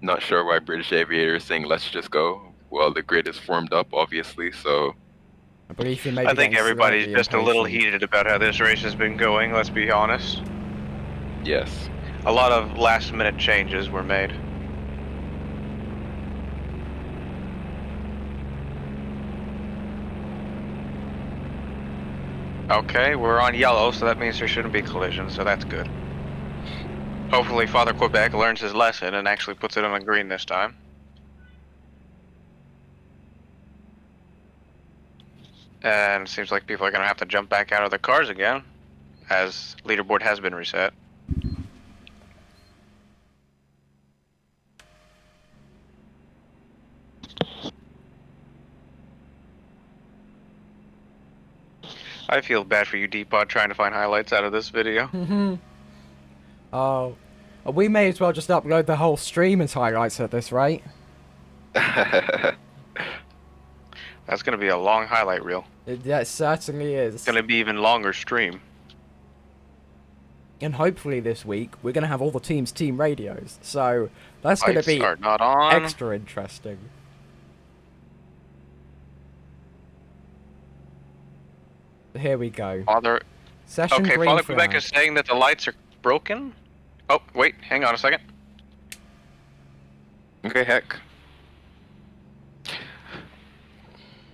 Not sure why British Aviator is saying let's just go. Well, the grid is formed up, obviously, so I believe he may be I think getting everybody's slightly just a little impatient. heated about how this race has been going, let's be honest. yes. A lot of last minute changes were made. Okay, we're on yellow, so that means there shouldn't be collision, so that's good. Hopefully Father Quebec learns his lesson and actually puts it on a green this time. And it seems like people are going to have to jump back out of their cars again, as leaderboard has been reset. I feel bad for you, Depod, trying to find highlights out of this video. Oh, we may as well just upload the whole stream as highlights at this rate. That's gonna be a long highlight reel. It certainly is. It's gonna be even longer stream. And hopefully this week we're gonna have all the teams' team radios, so that's gonna Lights be are not on. extra interesting. Here we go. Father. Session Okay, green Father flag. Quebec is saying that the lights are broken. Oh, wait, hang on a second. Okay, heck.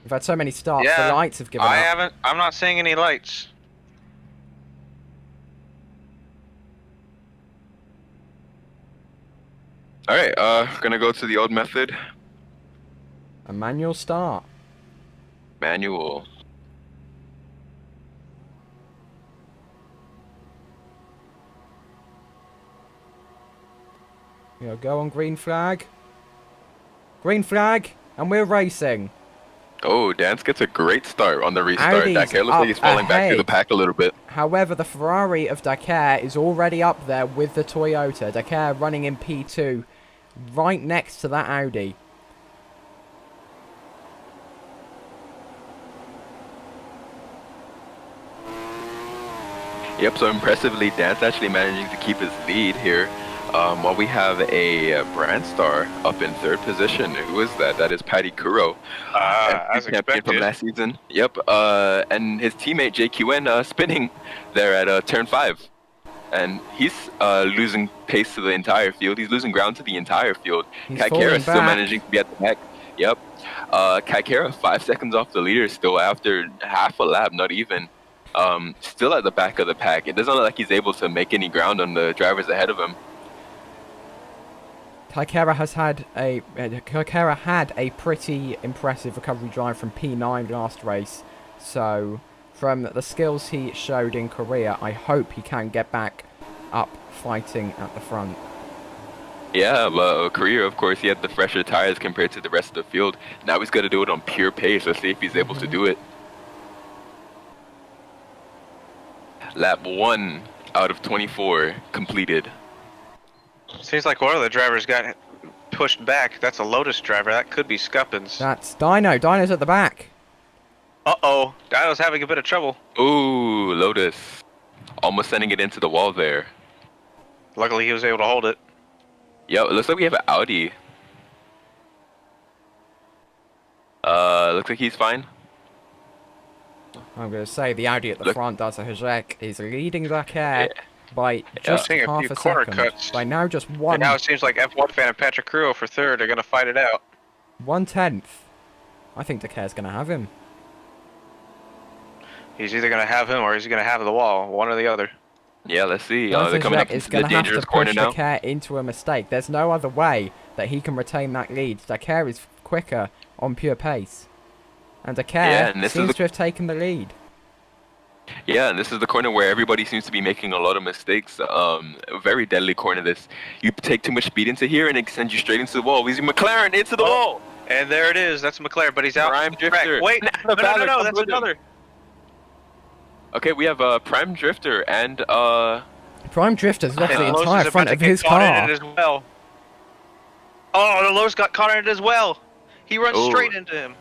We've had so many starts, Yeah, the lights have given up. I'm not seeing any lights. Alright, gonna go to the old method. A manual start. Manual. You know, go on green flag. Green flag, and we're racing. Oh, Dance gets a great start on the restart. Audi's Dakar looks like he's falling back through ahead. the pack a little bit. However, the Ferrari of Dakar is already up there with the Toyota. Dakar running in P2, right next to that Audi. Yep, so impressively, Dance actually managing to keep his lead here. While we have a brand star up in third position. Who is that? That is Paddy Kuro. As champion expected. from last season. Yep, and his teammate JQN spinning there at turn 5. And he's losing pace to the entire field. He's losing ground to the entire field. He's Kaikara falling still back. managing to be at the back. Yep. Kaikara 5 seconds off the leader still after half a lap, not even. Still at the back of the pack. It doesn't look like he's able to make any ground on the drivers ahead of him. Kaikara had a pretty impressive recovery drive from P9 last race, so from the skills he showed in Korea, I hope he can get back up fighting at the front. Yeah, but Korea, of course, he had the fresher tires compared to the rest of the field. Now he's got to do it on pure pace. Let's see if he's able to do it. Lap 1 out of 24 completed. Seems like one of the drivers got pushed back. That's a Lotus driver. That could be Scuppins. That's Dino. Dino's at the back. Uh-oh. Dino's having a bit of trouble. Ooh, Lotus. Almost sending it into the wall there. Luckily, he was able to hold it. Yo, it looks like we have an Audi. Looks like he's fine. I'm going to say the Audi at the front does a Hajek. He's leading Dakar Yeah. by just Seeing a half few a corner second. cuts. By now just And one now it seems like F1 fan and Patrick Cruo for third are going to fight it out. 1/10. I think Dakar's going to have him. He's either going to have him or he's going to have the wall. One or the other. Yeah, let's see. Jonathan They're coming up Hajek is into the going to have to dangerous corner push now. Dakar into a mistake. There's no other way that he can retain that lead. Dakar is quicker on pure pace. And Dakar Yeah, and this is seems the- to have taken the lead. Yeah, and this is the corner where everybody seems to be making a lot of mistakes. A very deadly corner this. You take too much speed into here and it sends you straight into the wall. Weezy McLaren into the wall! And there it is. That's McLaren, but he's out. Prime the track. Drifter. Wait, No, no, Ballard comes that's with him. another. Okay, we have Prime Drifter and Prime Drifter's lost And the Lowe's entire is front about of to get his caught in car. it as well. Oh, the Lowe's got caught in it as well. He runs Oh. straight into him,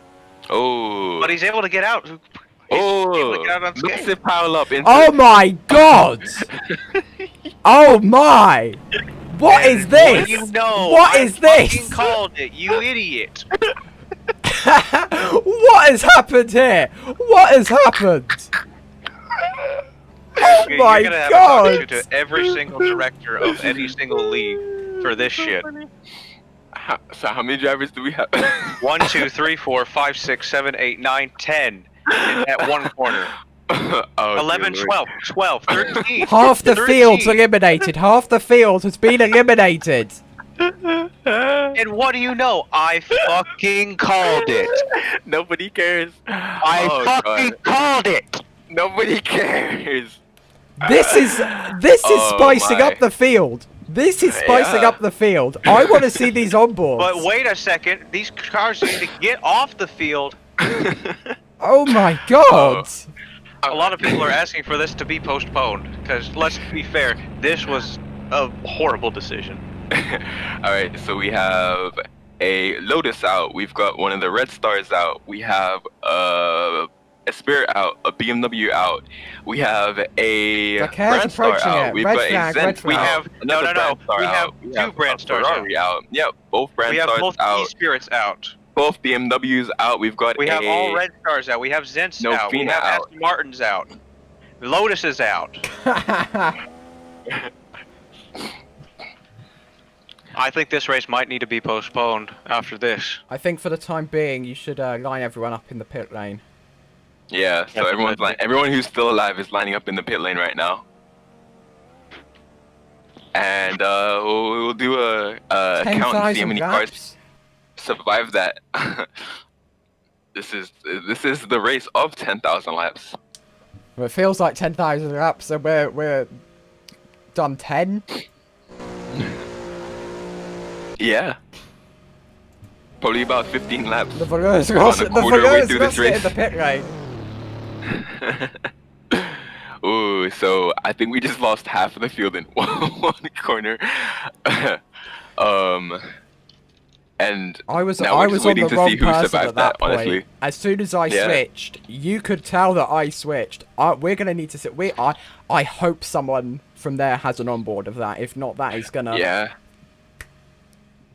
oh, but he's able to get out. He's able to get out unscathed. massive pile up into Oh my god! Oh my! What is What this? do you know? What I is this? fucking called it, you idiot. What has happened here? What has happened? Oh You're my gonna have god! to talk to every single director of any single league for this shit. So how many drivers do we have? 1, 2, 3, 4, 5, 6, 7, 8, 9, 10 in that one corner. Oh, 11, dear 12, 12, 13. Half the 13. field's eliminated. Half the field has been eliminated. Lord. And what do you know? I fucking called it. Nobody cares. I Oh, fucking God. called it. Nobody cares. This is Oh spicing my. up the field. This is spicing Yeah. up the field. I want to see these onboards. But wait a second. These cars need to get off the field. Oh my god! A lot of people are asking for this to be postponed because, let's be fair, this was a horrible decision. All right, so we have a Lotus out. We've got one of the Red Stars out. We have a Spirit out. A BMW out. We have a The car's Brand Star approaching out. it. We've Red got flag, a Zen red flag. We have another Brand Star We have out. two Brand a Stars Ferrari out. Yep, both Brand We have Stars both out. E-Spirits out. Both BMWs out. We've got We have all Red Stars out. We have Zents No, out. We Fina have out. Aston Martins out. Lotus is out. I think this race might need to be postponed after this. I think for the time being, you should line everyone up in the pit lane. Yeah, so everyone who's still alive is lining up in the pit lane right now. And we'll do a count and see how many cars survive that. This is the race of 10,000 laps. Well, it feels like 10,000 laps, and we're done 10. Yeah. Probably about 15 laps. The Velour's On got the it. The quarter way Velour's through got this it in race. the pit lane. Ooh, so I think we just lost half of the field in one corner. And I was now on we're just waiting the to wrong see who person survived at that point. honestly. As soon as I Yeah. switched, you could tell that I switched. We're gonna need to sit. I hope someone from there has an onboard of that. If not, that is gonna. Yeah.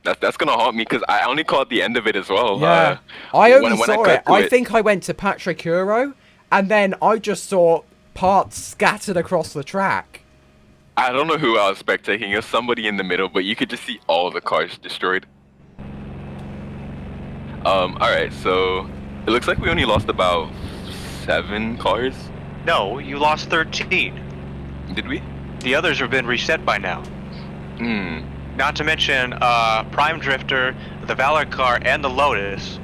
That's gonna haunt me because I only caught the end of it as well. Yeah. I only when I saw cut it. to I think I went to Patrick Euro, and then I just saw parts scattered across the track. I don't know who I was spectating. It was somebody in the middle, but you could just see all the cars destroyed. Alright, so it looks like we only lost about 7 cars. No, you lost 13. Did we? The others have been reset by now. Hmm. Not to mention Prime Drifter, the Valor car, and the Lotus.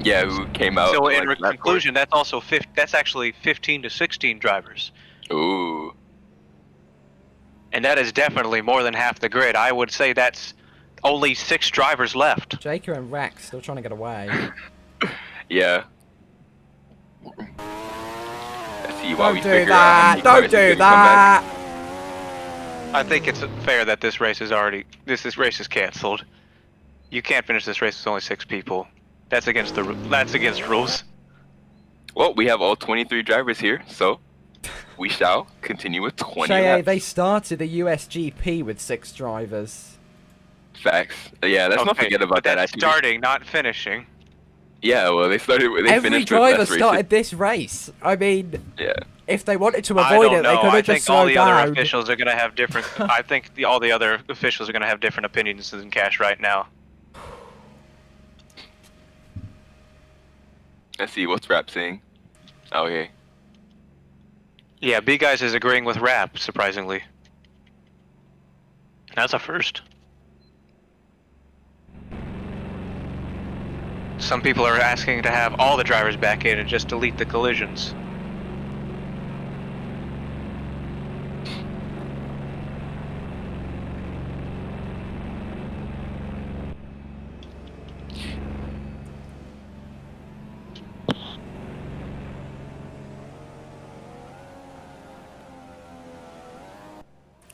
Yeah, who came out? So like, in last conclusion, that's also that's actually 15 to 16 drivers. quarter. Ooh. And that is definitely more than half the grid. I would say that's only 6 drivers left. Jaker and Rex still trying to get away. Yeah. Let's see while we Don't do figure out how that! many Don't cars are do gonna come back. that! I think it's fair that this race is this race is canceled. You can't finish this race with only 6 people. That's against rules. Well, we have all 23 drivers here, so we shall continue with 20 Cheye, laps. they started the USGP with 6 drivers. Facts. Yeah, let's not Okay, forget about but that that's actually. starting, not finishing. Yeah, well, they Every finished with driver less races. started this race. I mean, Yeah. if they wanted to I avoid don't it, they know. could I have think just all slowed the other down. officials are going to have different. I think all the other officials are going to have different opinions than Cash right now. Let's see, what's Rap saying? Okay. Yeah, B Guys is agreeing with Rap, surprisingly. That's a first. Some people are asking to have all the drivers back in and just delete the collisions.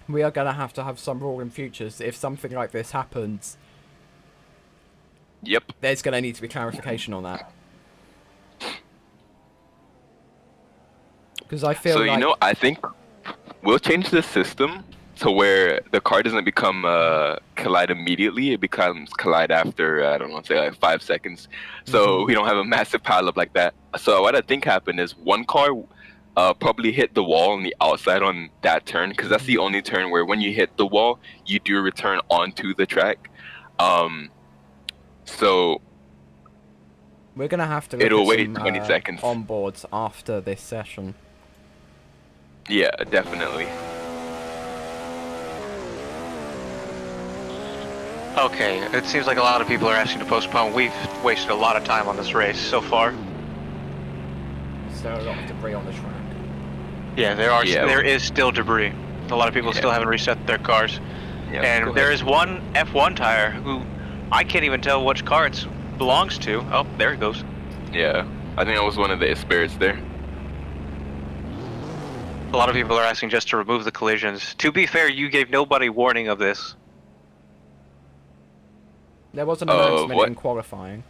We are going to have some rule in futures. If something like this happens, Yep. there's going to need to be clarification on that. Because I feel So, like... you know, I think we'll change the system to where the car doesn't become collide immediately. It becomes collide after, I don't know, say like 5 seconds. So we don't have a massive pileup like that. So what I think happened is one car probably hit the wall on the outside on that turn, because that's the only turn where when you hit the wall, you do return onto the track. So we're going to have to look it'll at wait some, 20 seconds. onboards after this session. Yeah, definitely. Okay, it seems like a lot of people are asking to postpone. We've wasted a lot of time on this race so far. So a lot of debris on the track. Yeah, there is still debris. A lot of people still haven't reset their cars. Yeah, And there is one F1 tire who I can't even tell which car it belongs to. Oh, there it goes. Yeah, I think that was one of the spirits there. A lot of people are asking just to remove the collisions. To be fair, you gave nobody warning of this. There was an announcement what? in qualifying.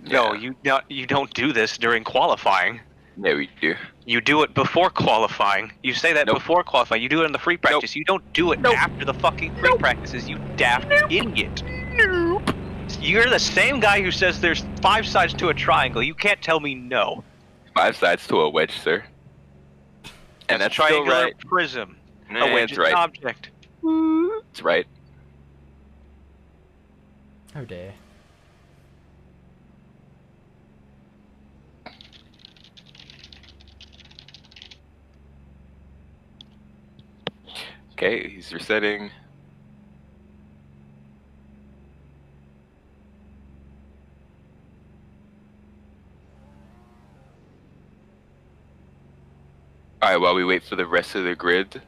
No, Yeah. you don't do this during qualifying. Yeah, we do. You do it before qualifying. You say that Nope. before qualifying. You do it in the free practice. Nope. You don't do it Nope. after the fucking free practices, you daft idiot. Nope. You're the same guy who says there's 5 sides to a triangle. You can't tell me no. 5 sides to a wedge, sir. And that's a triangular still right. prism. Nah, A wedge it's is right. an object. It's right. Oh dear. Okay, he's resetting. Alright, while we wait for the rest of the grid.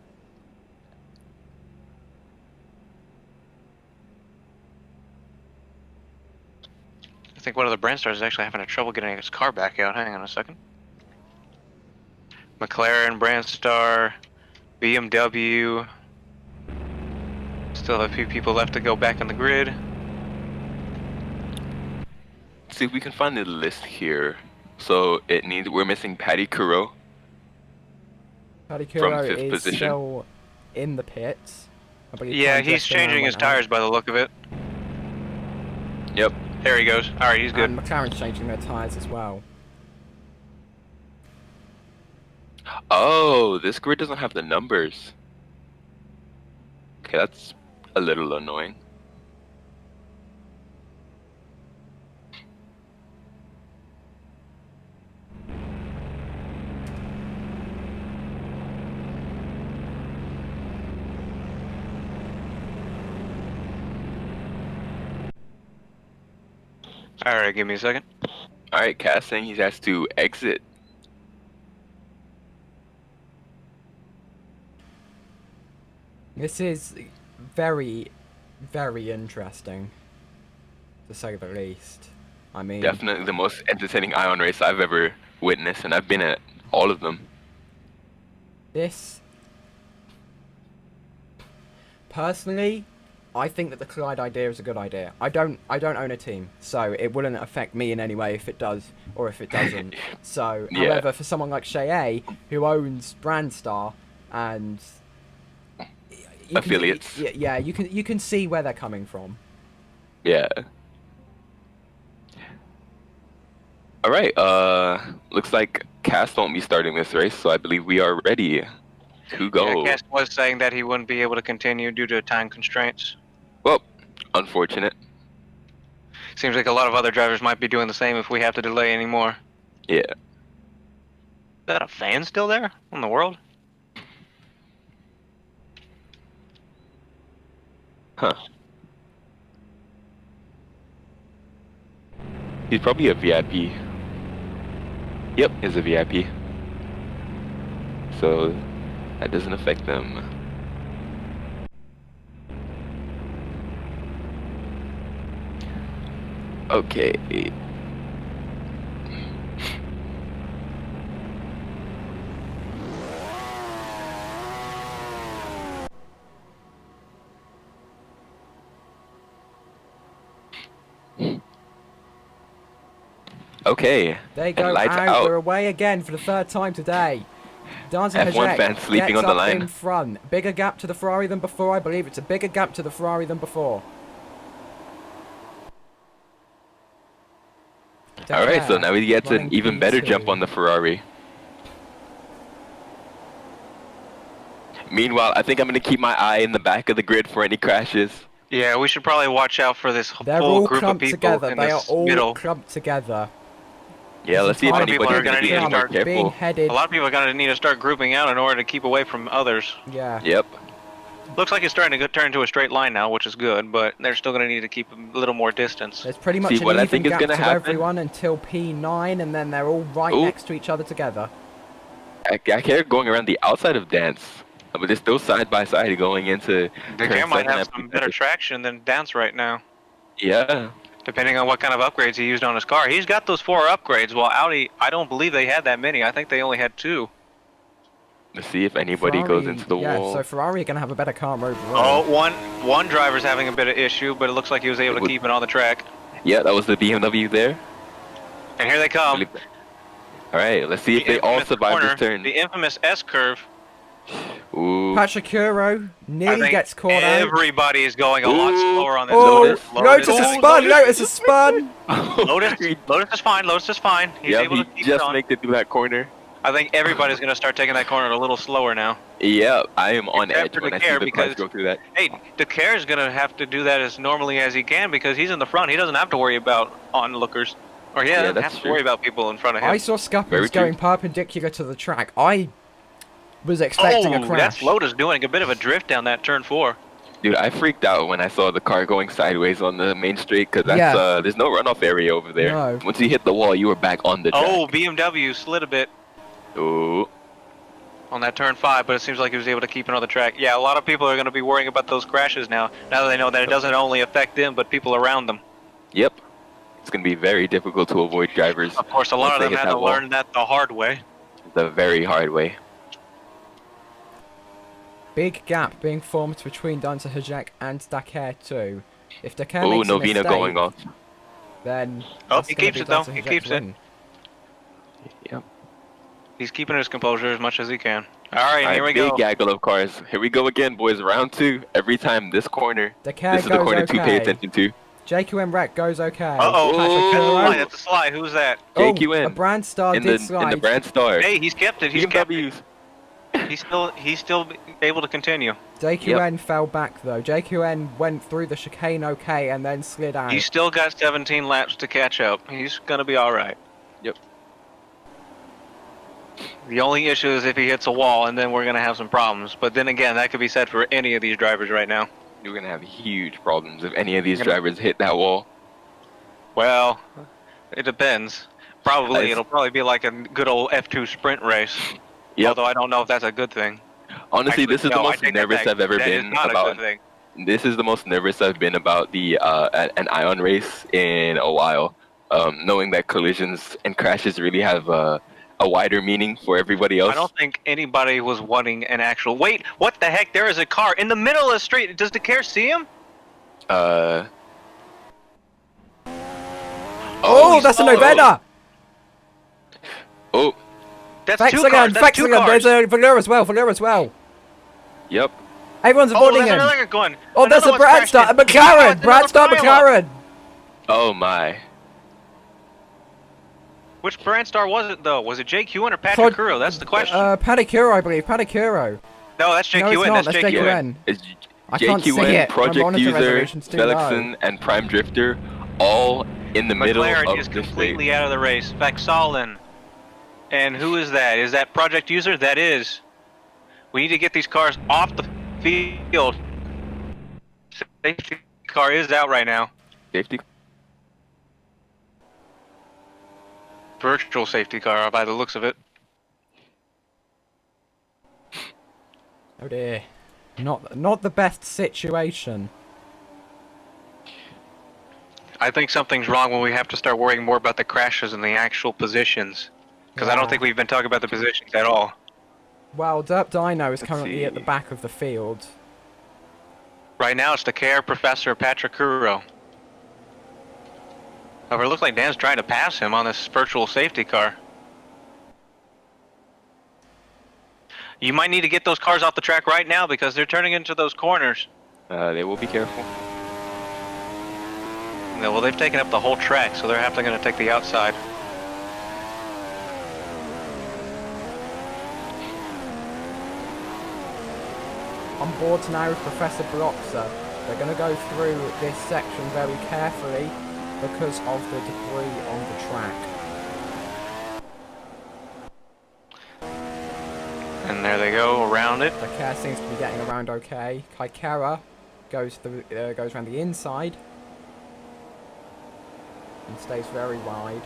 I think one of the brand stars is actually having trouble getting his car back out. Hang on a second. McLaren, Brandstar, BMW. Still have a few people left to go back on the grid. See if we can find the list here. So we're missing Patty Kuro. Paddy From Kuro 5th is position. still in the pits. I believe Yeah, Tom he's Jester now changing his went out. tires by the look of it. Yep. There he goes. Alright, he's good. And McLaren's changing their tyres as well. Oh, this grid doesn't have the numbers. Okay, that's a little annoying. Alright, give me a second. Alright, Cass saying he has to exit. This is very, very interesting, to say the least. I mean, Definitely the most entertaining Ion race I've ever witnessed, and I've been at all of them. this... Personally, I think that the Collide idea is a good idea. I don't own a team, so it wouldn't affect me in any way if it does or if it doesn't. So, Yeah. however, for someone like Shay, who owns Brandstar and Affiliates. yeah, you can see where they're coming from. Yeah. Alright, looks like Cass won't be starting this race, so I believe we are ready to go. Yeah, Cass was saying that he wouldn't be able to continue due to time constraints. Well, unfortunate. Seems like a lot of other drivers might be doing the same if we have to delay anymore. Yeah. Is that a fan still there in the world? Huh. He's probably a VIP. Yep, he's a VIP. So that doesn't affect them. Okay. Okay. There you go, And lights out. out. We're away again for the 3rd time today. Dancing F1 fan sleeping on the line. in front. Bigger gap to the Ferrari than before. I believe it's a bigger gap to the Ferrari than before. Alright, so now he gets an running even better P2. jump on the Ferrari. Meanwhile, I think I'm going to keep my eye in the back of the grid for any crashes. Yeah, we should probably watch out for this They're full all group of clumped people together. in They are this all middle. clumped together. Yeah, let's see if A lot of people anybody's are going to gonna be need to any more start Being careful. headed. A lot of people are going to need to start grouping out in order to keep away from others. Yeah. Yep. Looks like it's starting to turn into a straight line now, which is good, but they're still going to need to keep a little more distance. There's pretty much See, an what I even think is gap gonna to happen- everyone until P9, and then they're all right Ooh. next to each other together. I care going around the outside of Dance. But they're still side by side going into The turn Cam might 7 have at some P7. better traction than Dance right now, Yeah. depending on what kind of upgrades he used on his car. He's got those 4 upgrades, while Audi, I don't believe they had that many. I think they only had 2. Let's see if anybody goes into the yeah, wall. so Ferrari are going to have a better car overall. Oh, one driver's having a bit of issue, but it looks like he was able to keep it on the track. Yeah, that was the BMW there. And here they come. All right, let's see if they all survive this turn. The infamous S curve. Ooh. Pachacuro nearly gets caught out. Everybody is going a lot slower on this. Oh, Lotus has spun. Lotus has spun. Lotus is fine. Lotus is fine. He's Yeah, able he to keep just it on. made it through that corner. I think everybody's going to start taking that corner a little slower now. Yeah, I am on Except edge for when I see Decare, the cars go through that. Hey, Decare is going to have to do that as normally as he can because he's in the front. He doesn't have to worry about onlookers. Or he doesn't have to worry about people in front of him. I saw Scuppers going perpendicular to the track. I was expecting a crash. That's Lotus doing a bit of a drift down that turn 4. Dude, I freaked out when I saw the car going sideways on the main straight because that's there's no runoff area over there. No. Once you hit the wall, you were back on the track. Oh, BMW slid a bit. Ooh. On that turn 5, but it seems like he was able to keep it on the track. Yeah, a lot of people are going to be worrying about those crashes now that they know that it doesn't only affect them, but people around them. Yep. It's going to be very difficult to avoid drivers. Of course, a lot of them had to learn that the hard way. The very hard way. Big gap being formed between Dancer Hajek and Dakar too. If Dakar Ooh, makes a Novina mistake, going off. then he keeps it though. He keeps it. Yep. He's keeping his composure as much as he can. All right, here we go. Big go. gaggle of cars. Here we go again, boys. Round 2. Every time this corner. Dakar This is the corner to pay attention to. JQM wreck goes okay. Uh-oh. That's a slide. Who's that? JQM. A Brand Star did slide. In the Brand Star. Hey, he's kept it. He's kept it. He's still able to continue. JQN fell back though. JQN went through the chicane okay and then slid out. He's still got 17 laps to catch up. He's gonna be all right. Yep. The only issue is if he hits a wall, and then we're gonna have some problems. But then again, that could be said for any of these drivers right now. You're gonna have huge problems if any of these drivers hit that wall. Well, it depends. It'll probably be like a good old F2 sprint race. Yep. Although I don't know if that's a good thing. Honestly, this is the most nervous I've ever been about. This is the most nervous I've been about an Ion race in a while. Knowing that collisions and crashes really have a wider meaning for everybody else. I don't think anybody was wanting an actual. Wait, what the heck? There is a car in the middle of the street. Does the care see him? Oh, that's a Novena. Oh. That's two cars. That's two cars. There's a Valera as well. Yep. Everyone's avoiding him. Oh, there's a Brad Star, a McLaren. Brad Star McLaren. Oh my. Which Brand Star was it though? Was it JQN or Pachacuro? That's the question. Pachacuro, I believe. Pachacuro. No, that's JQN. No, it's not. That's JQN. It's I can't see it. Project User, Felixson, and Prime Drifter, all in the middle of McLaren is completely out of the race. Vexalin. And who is that? Is that Project User? That is. We need to get these cars off the field. Safety car is out right now. Safety? Virtual safety car by the looks of it. Oh dear. Not the best situation. I think something's wrong when we have to start worrying more about the crashes and the actual positions. Because I don't think we've been talking about the positions at all. Well, Derp Dino is currently at the back of the field. Right now it's the Care Professor Pachacuro. However, it looks like Dan's trying to pass him on this virtual safety car. You might need to get those cars off the track right now because they're turning into those corners. They will be careful. Yeah, well, they've taken up the whole track, so they're going to take the outside. On board now with Professor Bloxer. They're going to go through this section very carefully because of the debris on the track. And there they go, around it. The car seems to be getting around okay. Kaikara goes around the inside and stays very wide.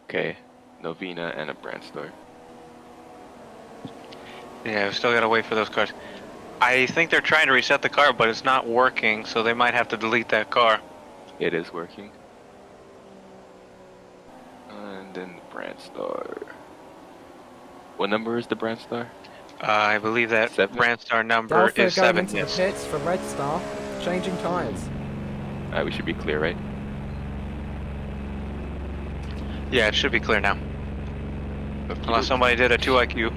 Okay, Novina and a Brand Star. Yeah, we still gotta wait for those cars. I think they're trying to reset the car, but it's not working, so they might have to delete that car. It is working. And And then the Brand Star. What number is the Brand Star? I believe that 7? Brand Star number Delta is going 7. into Yes. the pits for Red Star, changing tyres. Alright, we should be clear, right? Yeah, it should be clear now. Unless somebody did a 2 IQ.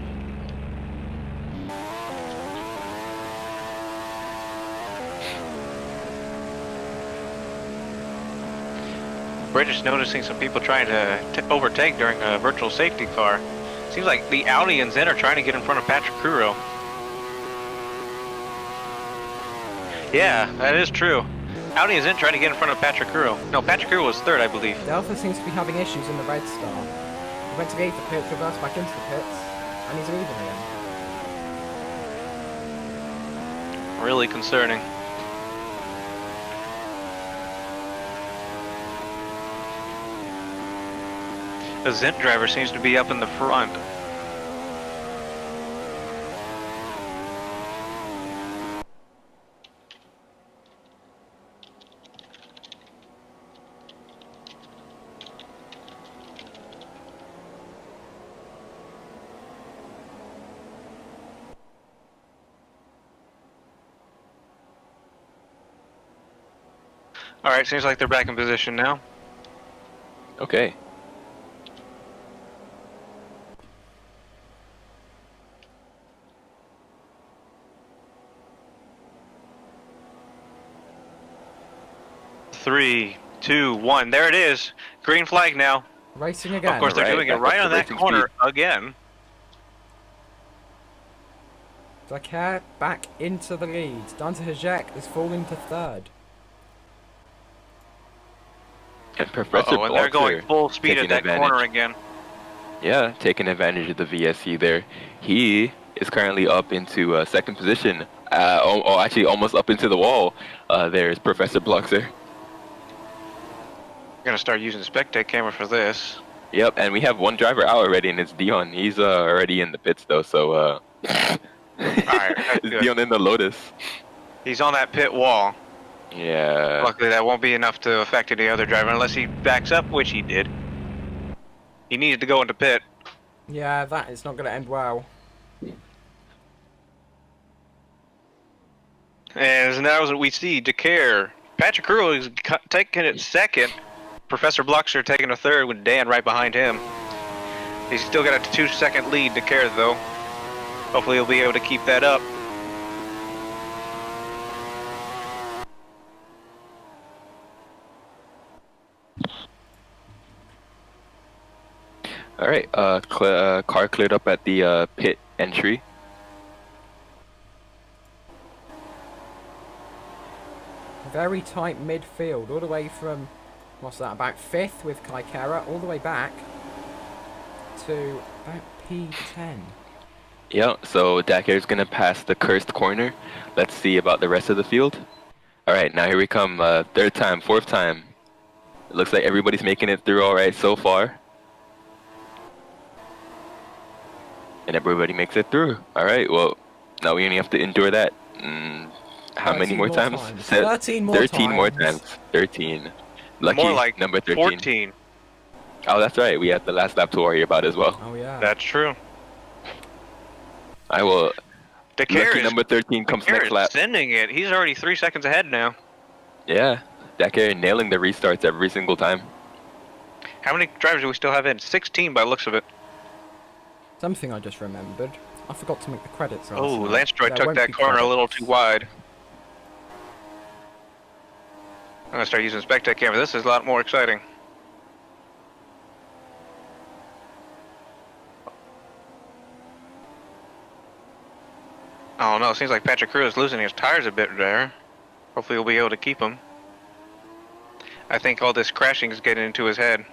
We're just noticing some people trying to overtake during a virtual safety car. Seems like the Audi and Zen are trying to get in front of Patrick Kuro. Yeah, that is true. Audi and Zen trying to get in front of Patrick Kuro. No, Patrick Kuro was third, I believe. Delta seems to be having issues in the Red Star. He went to leave the pits, reversed back into the pits, and he's leaving again. Really concerning. The Zent driver seems to be up in the front. Alright, seems like they're back in position now. Okay. Three, two, one. There it is. Green flag now. Racing again. Of course, they're Alright, doing it back right up on to that racing corner speed. again. Dakar back into the lead. Dante Hajek has fallen to third. And Professor And they're going Bloxer full speed at taking that corner again. Yeah, taking advantage of the VSC there. He is currently up into second position. Actually almost up into the wall. There's Professor Bloxer. We're gonna start using the spectate camera for this. Yep, and we have one driver out already, and it's Dion. He's already in the pits though, so Alright, that's it's good. Dion in the Lotus. He's on that pit wall. Yeah. Luckily, that won't be enough to affect any other driver unless he backs up, which he did. He needed to go into pit. Yeah, that is not going to end well. And now as we see, Dakar. Patrick Kuro is taking it second. Professor Bloxer taking a third with Dan right behind him. He's still got a 2-second lead, Dakar, though. Hopefully he'll be able to keep that up. All right. Car cleared up at the pit entry. Very tight midfield, all the way from, what's that, about 5th with Kaikara, all the way back to about P10. Yeah, so Dakar's gonna pass the cursed corner. Let's see about the rest of the field. All right, now here we come. Third time, fourth time. It looks like everybody's making it through all right so far. And everybody makes it through. All right, well, now we only have to endure that. How many 13 more times? 13 more 13 more times. times. 13. Lucky More like number 13. 14. Oh, that's right. We had the last lap to worry about as well. Oh, yeah. That's true. I will. Dakar Lucky is, number 13 comes Dakar next is lap. sending it. He's already 3 seconds ahead now. Yeah, Dakar nailing the restarts every single time. How many drivers do we still have in? 16 by the looks of it. Something I just remembered. I forgot to make the credits. Oh, last night. Lance There took won't that be corner a little credits. too wide. I'm gonna start using spectate camera. This is a lot more exciting. Oh no, it seems like Patrick Kuro is losing his tires a bit there. Hopefully he'll be able to keep them. I think all this crashing is getting into his head.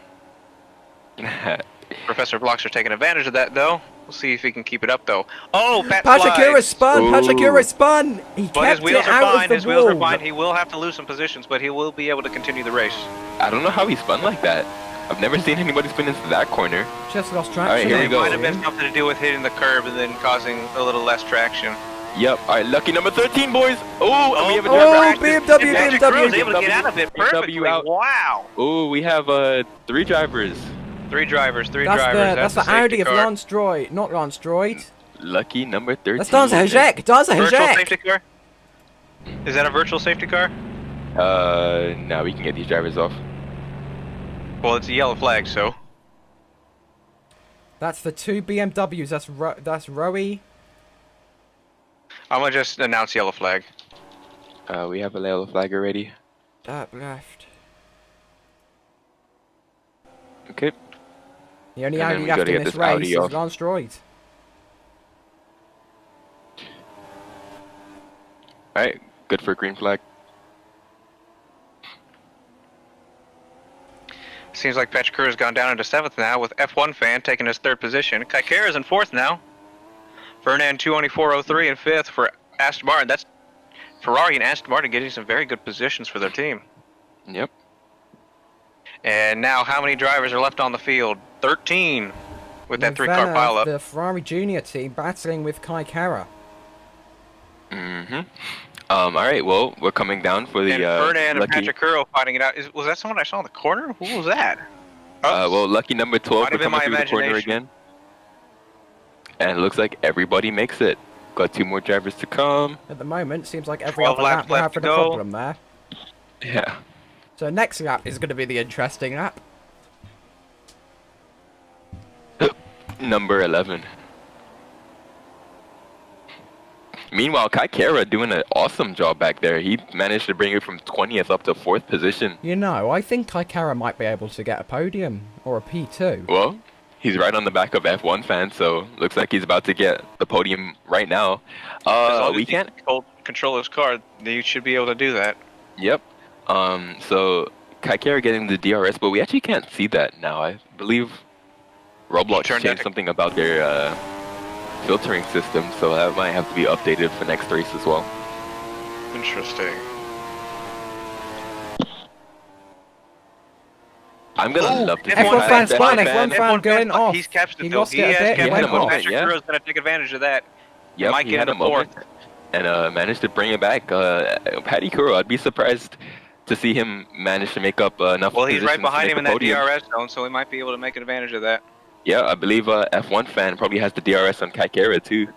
Professor Bloxer taking advantage of that though. We'll see if he can keep it up though. Oh, Pat Patrick Kuro slides. spun! Patrick Ooh. Kuro spun! He But his kept wheels it are out fine. of the His wheels are wall. fine. He will have to lose some positions, but he will be able to continue the race. I don't know how he spun like that. I've never seen anybody spin into that corner. Just lost traction. Alright, here we It go. might have been something to do with hitting the curb and then causing a little less traction. Yep. All right, lucky number 13, boys. Oh, and we have a Oh, driver. BMW, And Patrick Kuro's BMW. able to get out of it BMW perfectly. out. Wow. Oh, we have 3 drivers. Three drivers. That's the safety Audi of car. Lance Droid. Not Lance Droid. Lucky number 13. That's dans Hajek. Dans Virtual safety Hajek. car? Is that a virtual safety car? No, we can get these drivers off. Well, it's a yellow flag, so. That's the two BMWs. That's Rowie. I'm gonna just announce yellow flag. We have a yellow flag already. That left. Okay. The only And then Audi we left gotta in get this this race Audi is off. Lance Droid. Alright, good for green flag. Seems like Petrichor has gone down into 7th now, with F1 fan taking his 3rd position. Kaikara's in 4th now. Fernand 224.03 in 5th for Aston Martin. That's Ferrari and Aston Martin getting some very good positions for their team. Yep. And now, how many drivers are left on the field? 13 with that 3-car Ravenna, pileup. the Ferrari Junior team battling with Kai Kara. Mm-hmm. Alright, well, we're coming down for the, And Fernand and lucky... Petrichor fighting it out. Was that someone I saw in the corner? Who was that? well, lucky number 12 Might for have been coming my through the corner imagination. again. And it looks like everybody makes it. Got 2 more drivers to come. At the moment, seems like every 12 other lap laps we're left to having a go. problem there. Yeah. So next lap is going to be the interesting lap. Number 11. Meanwhile, Kai Kara doing an awesome job back there. He managed to bring it from 20th up to 4th position. You know, I think Kai Kara might be able to get a podium or a P2. Well, he's right on the back of F1 fan, so looks like he's about to get the podium right now. As long as We he can't... control his car, you should be able to do that. Yep. So Kai Kara getting the DRS, but we actually can't see that now. I believe Roblox Turned changed out- something about their filtering system, so that might have to be updated for next race as well. Interesting. I'm gonna love to see F1 that. fan's F1 fine, fan- F1 fan going off. He's captured He it though. lost He it a has bit, captured he had it. a moment, Patrick yeah. Kuro's gonna take advantage of that. Yep, might he get had a him to 4th. moment and managed to bring it back. Patty Kuro, I'd be surprised to see him manage to make up enough. Well, he's right positions to behind make him in the that podium. DRS zone, so he might be able to make advantage of that. Yeah, I believe F1 fan probably has the DRS on Kai Kara too.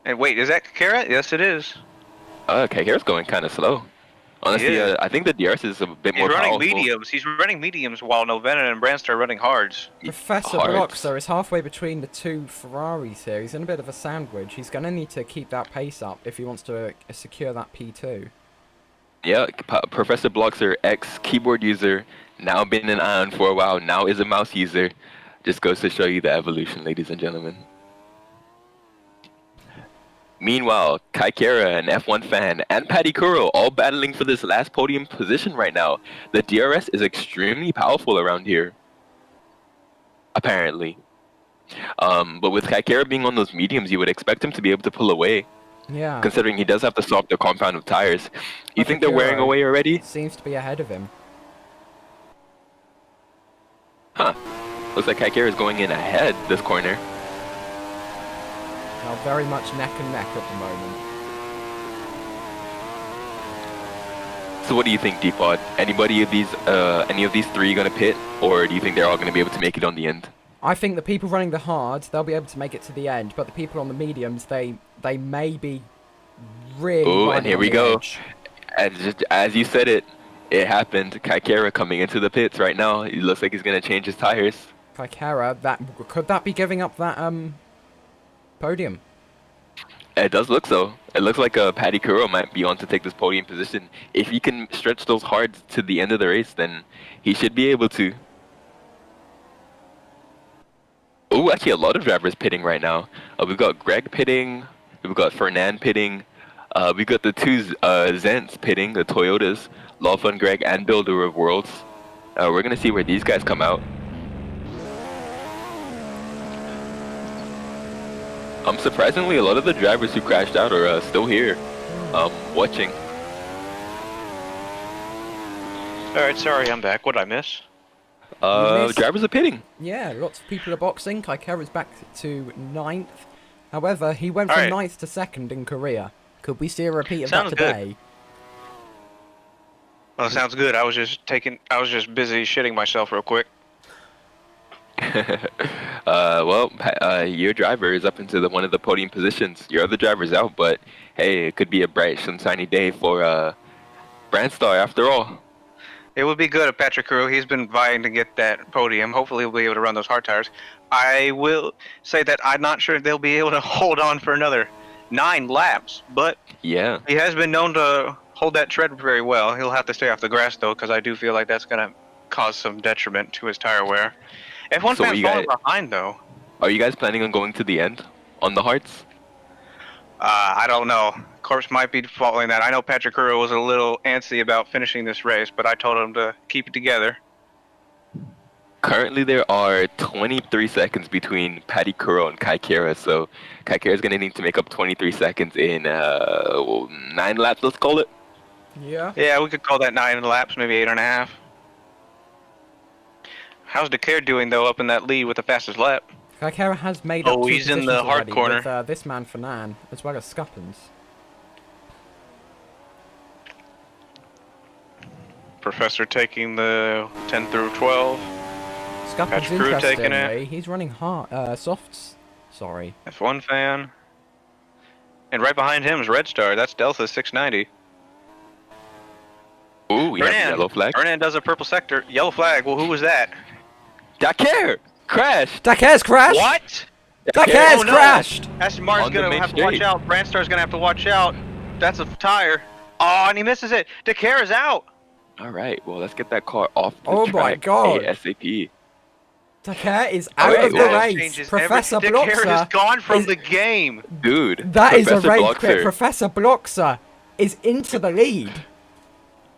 And wait, is that Kakara? Yes, it is. Kai Kara's going kind of slow. Honestly, is. I think the DRS is a bit He's more running powerful. mediums. He's running mediums while Novena and Branster are running hards. Professor Hard. Bloxer is halfway between the two Ferraris here. He's in a bit of a sandwich. He's going to need to keep that pace up if he wants to secure that P2. Yeah, Professor Bloxer, ex-keyboard user, now been an Ion for a while, now is a mouse user. Just goes to show you the evolution, ladies and gentlemen. Meanwhile, Kai Kara, an F1 fan, and Patty Kuro all battling for this last podium position right now. The DRS is extremely powerful around here. Apparently. But with Kai Kara being on those mediums, you would expect him to be able to pull away. Yeah. Considering he does have to swap the compound of tires. You think they're Kuro wearing away already? Seems to be ahead of him. Huh. Looks like Kai Kara is going in ahead this corner. Now very much neck and neck at the moment. So what do you think, Deepod? Any of these three gonna pit, or do you think they're all gonna be able to make it on the end? I think the people running the hard, they'll be able to make it to the end, but the people on the mediums, they may be really Ooh, running and here on we the go. edge. As you said it happened. Kai Kara coming into the pits right now. It looks like he's gonna change his tires. Kaikara, could that be giving up that podium? It does look so. It looks like Patty Kuro might be on to take this podium position. If he can stretch those hards to the end of the race, then he should be able to. Oh, actually a lot of drivers pitting right now. We've got Greg pitting. We've got Fernand pitting. We've got the two Zents pitting, the Toyotas. Lawful, Greg, and Builder of Worlds. We're going to see where these guys come out. Surprisingly, a lot of the drivers who crashed out are still here, watching. Alright, sorry, I'm back. What did I miss? missed- Drivers are pitting. Yeah, lots of people are boxing. Kaikara's back to 9th. However, he went from Alright. 9th to 2nd in Korea. Could we see a repeat of Sounds that good. today? Well, sounds good. I was just busy shitting myself real quick. Your driver is up into one of the podium positions. Your other driver's out, but hey, it could be a bright, sunshiny day for Brandstar after all. It would be good if Patrick Crew, he's been vying to get that podium. Hopefully he'll be able to run those hard tires. I will say that I'm not sure they'll be able to hold on for another 9 laps, but Yeah. he has been known to hold that tread very well. He'll have to stay off the grass, though, because I do feel like that's going to cause some detriment to his tire wear. F1 So fans falling behind, though. Are you guys planning on going to the end on the hards? I don't know. Corpse might be following that. I know Patrick Crew was a little antsy about finishing this race, but I told him to keep it together. Currently, there are 23 seconds between Patty Kuro and Kai Kara, so Kai Kara is going to need to make up 23 seconds in 9 laps, let's call it. Yeah. Yeah, we could call that 9 laps, maybe 8.5. How's Decare doing, though, up in that lead with the fastest lap? Kaikara has made up 2 he's in the positions hard already corner. with this man Fanan, as well as Scuppins. Professor taking the 10 through 12. Scuppins, Patrick Crew taking interestingly, it. he's running hard, softs. Sorry. F1 fan. And right behind him is Red Star. That's Delta 690. Ooh, we have a yellow flag. Hernan does a purple sector. Yellow flag. Well, who was that? Dakar! Crashed! Dakar's crashed! What? Dakar's Oh, no. crashed! Aston Martin's On the going to main have to watch straight. out. Brandstar's going to have to watch out. That's a tire. Oh, and he misses it. Dakar is out. Alright, well, let's get that car off the Oh track. my God. ASAP. Dakar is out Alright, of the well, race. Changes Professor Dakar has Bloxer. gone from is- the game. Dude, That is a Professor race Bloxer. quit. Professor Bloxer is into the lead.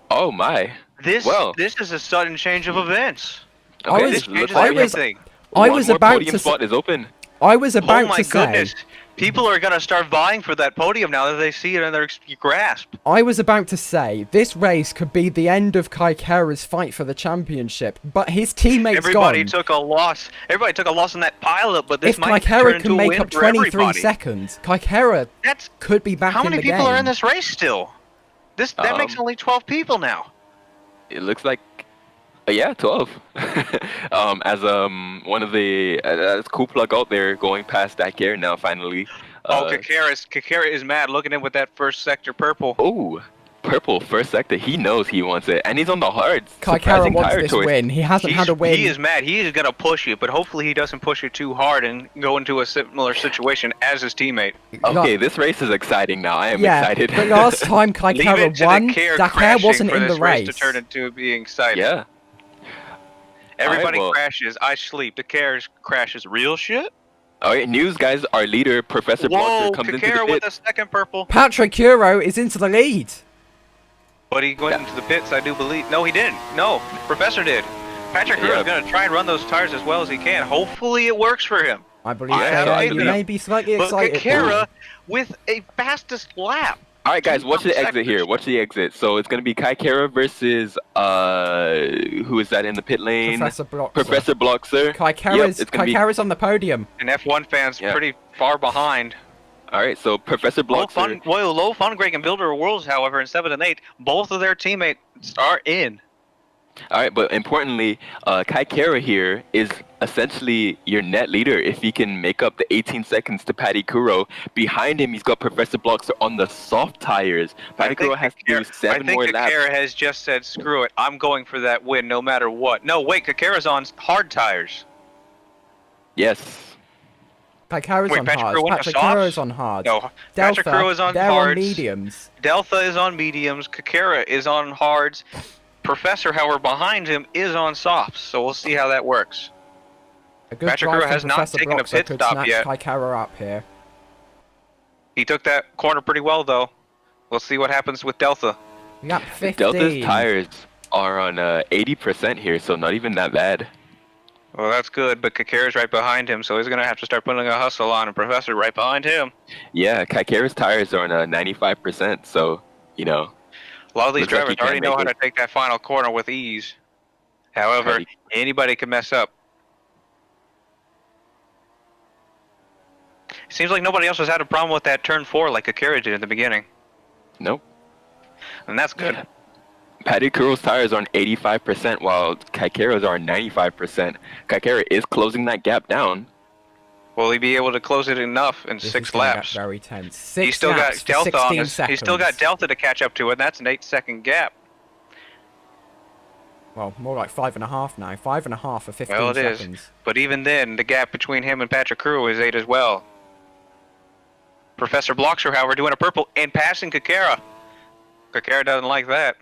Oh my. This Well. this is a sudden change of events. Okay, was- This looks changes I like was- everything. I one was more about podium to spot is open. I was about Oh my to say. goodness. People are going to start vying for that podium now that they see it in their grasp. I was about to say this race could be the end of Kai Kara's fight for the championship, but his teammates Everybody gone. took a loss. Everybody took a loss in that pileup, but this If might Kai turn Kara into can a make win up for 23 everybody. seconds, Kai Kara That's could be back how in many the people game. are in this race still? That makes only 12 people now. It looks like, yeah, 12. One of the as cool plug out there going past Dakar now finally. Kakara is mad looking in with that first sector purple. Oh, purple first sector. He knows he wants it, and he's on the hards. Kai Kara Surprising wants tire this choice. win. He hasn't had a win. He is mad. He is going to push you, but hopefully he doesn't push you too hard and go into a similar situation as his teammate. Okay, this race is exciting now. I am yeah, excited. but last time Kai Leave Kara it to won, Dakar Dakar crashing wasn't for in this the race. to turn into being exciting. Yeah. Everybody well. crashes. I sleep. Dakar crashes. Real shit? All right, news, guys. Our leader, Professor Whoa, Blocker, comes into Kakara the with pit. a second purple. Patrick Curo is into the lead. But he went into the pits, I do believe. No, he didn't. No, Professor did. Patrick Crew Yeah. is going to try and run those tires as well as he can. Hopefully it works for him. I believe I have so. faith You in may him. be slightly But excited. Kakara with a fastest lap. All right, guys, watch the exit seconds. here. Watch the exit. So it's going to be Kai Kara versus, who is that in the pit lane? Professor Bloxer. Professor Bloxer. Kai Kara's, it's gonna be- Kara's on the podium. And F1 fans Yeah. pretty far behind. All right, so Professor Bloxer. Low Fun Greg and Builder of Worlds, however, in 7 and 8, both of their teammates are in. All right, but importantly, Kai Kara here is essentially your net leader if he can make up the 18 seconds to Patty Kuro. Behind him, he's got Professor Bloxer on the soft tires. Patty Kuro has to do 7 more I think laps. Kakara has just said, screw it, I'm going for that win no matter what. No, wait, Kakara's on hard tires. Yes. Kai Kara's Wait, on Patrick hard. Crew went to Patrick softs? Kuro's on hard. No, Patrick Crew is on they're hards. on mediums. Delta is on mediums, Kakara is on hards, Professor, however, behind him is on softs, so we'll see how that works. A good Patrick drive Crew from has not Professor taken a Bloxer pit could stop snatch yet. Kai Kara up here. He took that corner pretty well, though. We'll see what happens with Delta. Lap 15. Delta's tires are on 80% here, so not even that bad. Well, that's good, but Kakara's right behind him, so he's going to have to start putting a hustle on, and Professor right behind him. Yeah, Kai Kara's tires are on 95%, so, you know. A lot of these Looks like drivers he can't already know make how it. to take that final corner with ease. However, Right. anybody can mess up. Seems like nobody else has had a problem with that turn 4 like Kakara did in the beginning, Nope. and that's good. Paddy Kuro's tires are on 85%, while Kaikera's are on 95%. Kaikera is closing that gap down. Will he be able to close it enough in This is 6 gonna get laps? very tense. He's Six still got laps for Delta on 16 his. seconds. He's still got Delta to catch up to, and that's an 8-second gap. Well, more like 5.5 now. 5.5 for 15 Well, it is. seconds. But even then, the gap between him and Patrick Kuro is 8 as well. Professor Bloxer, however, doing a purple and passing Kakera. Kakera doesn't like that.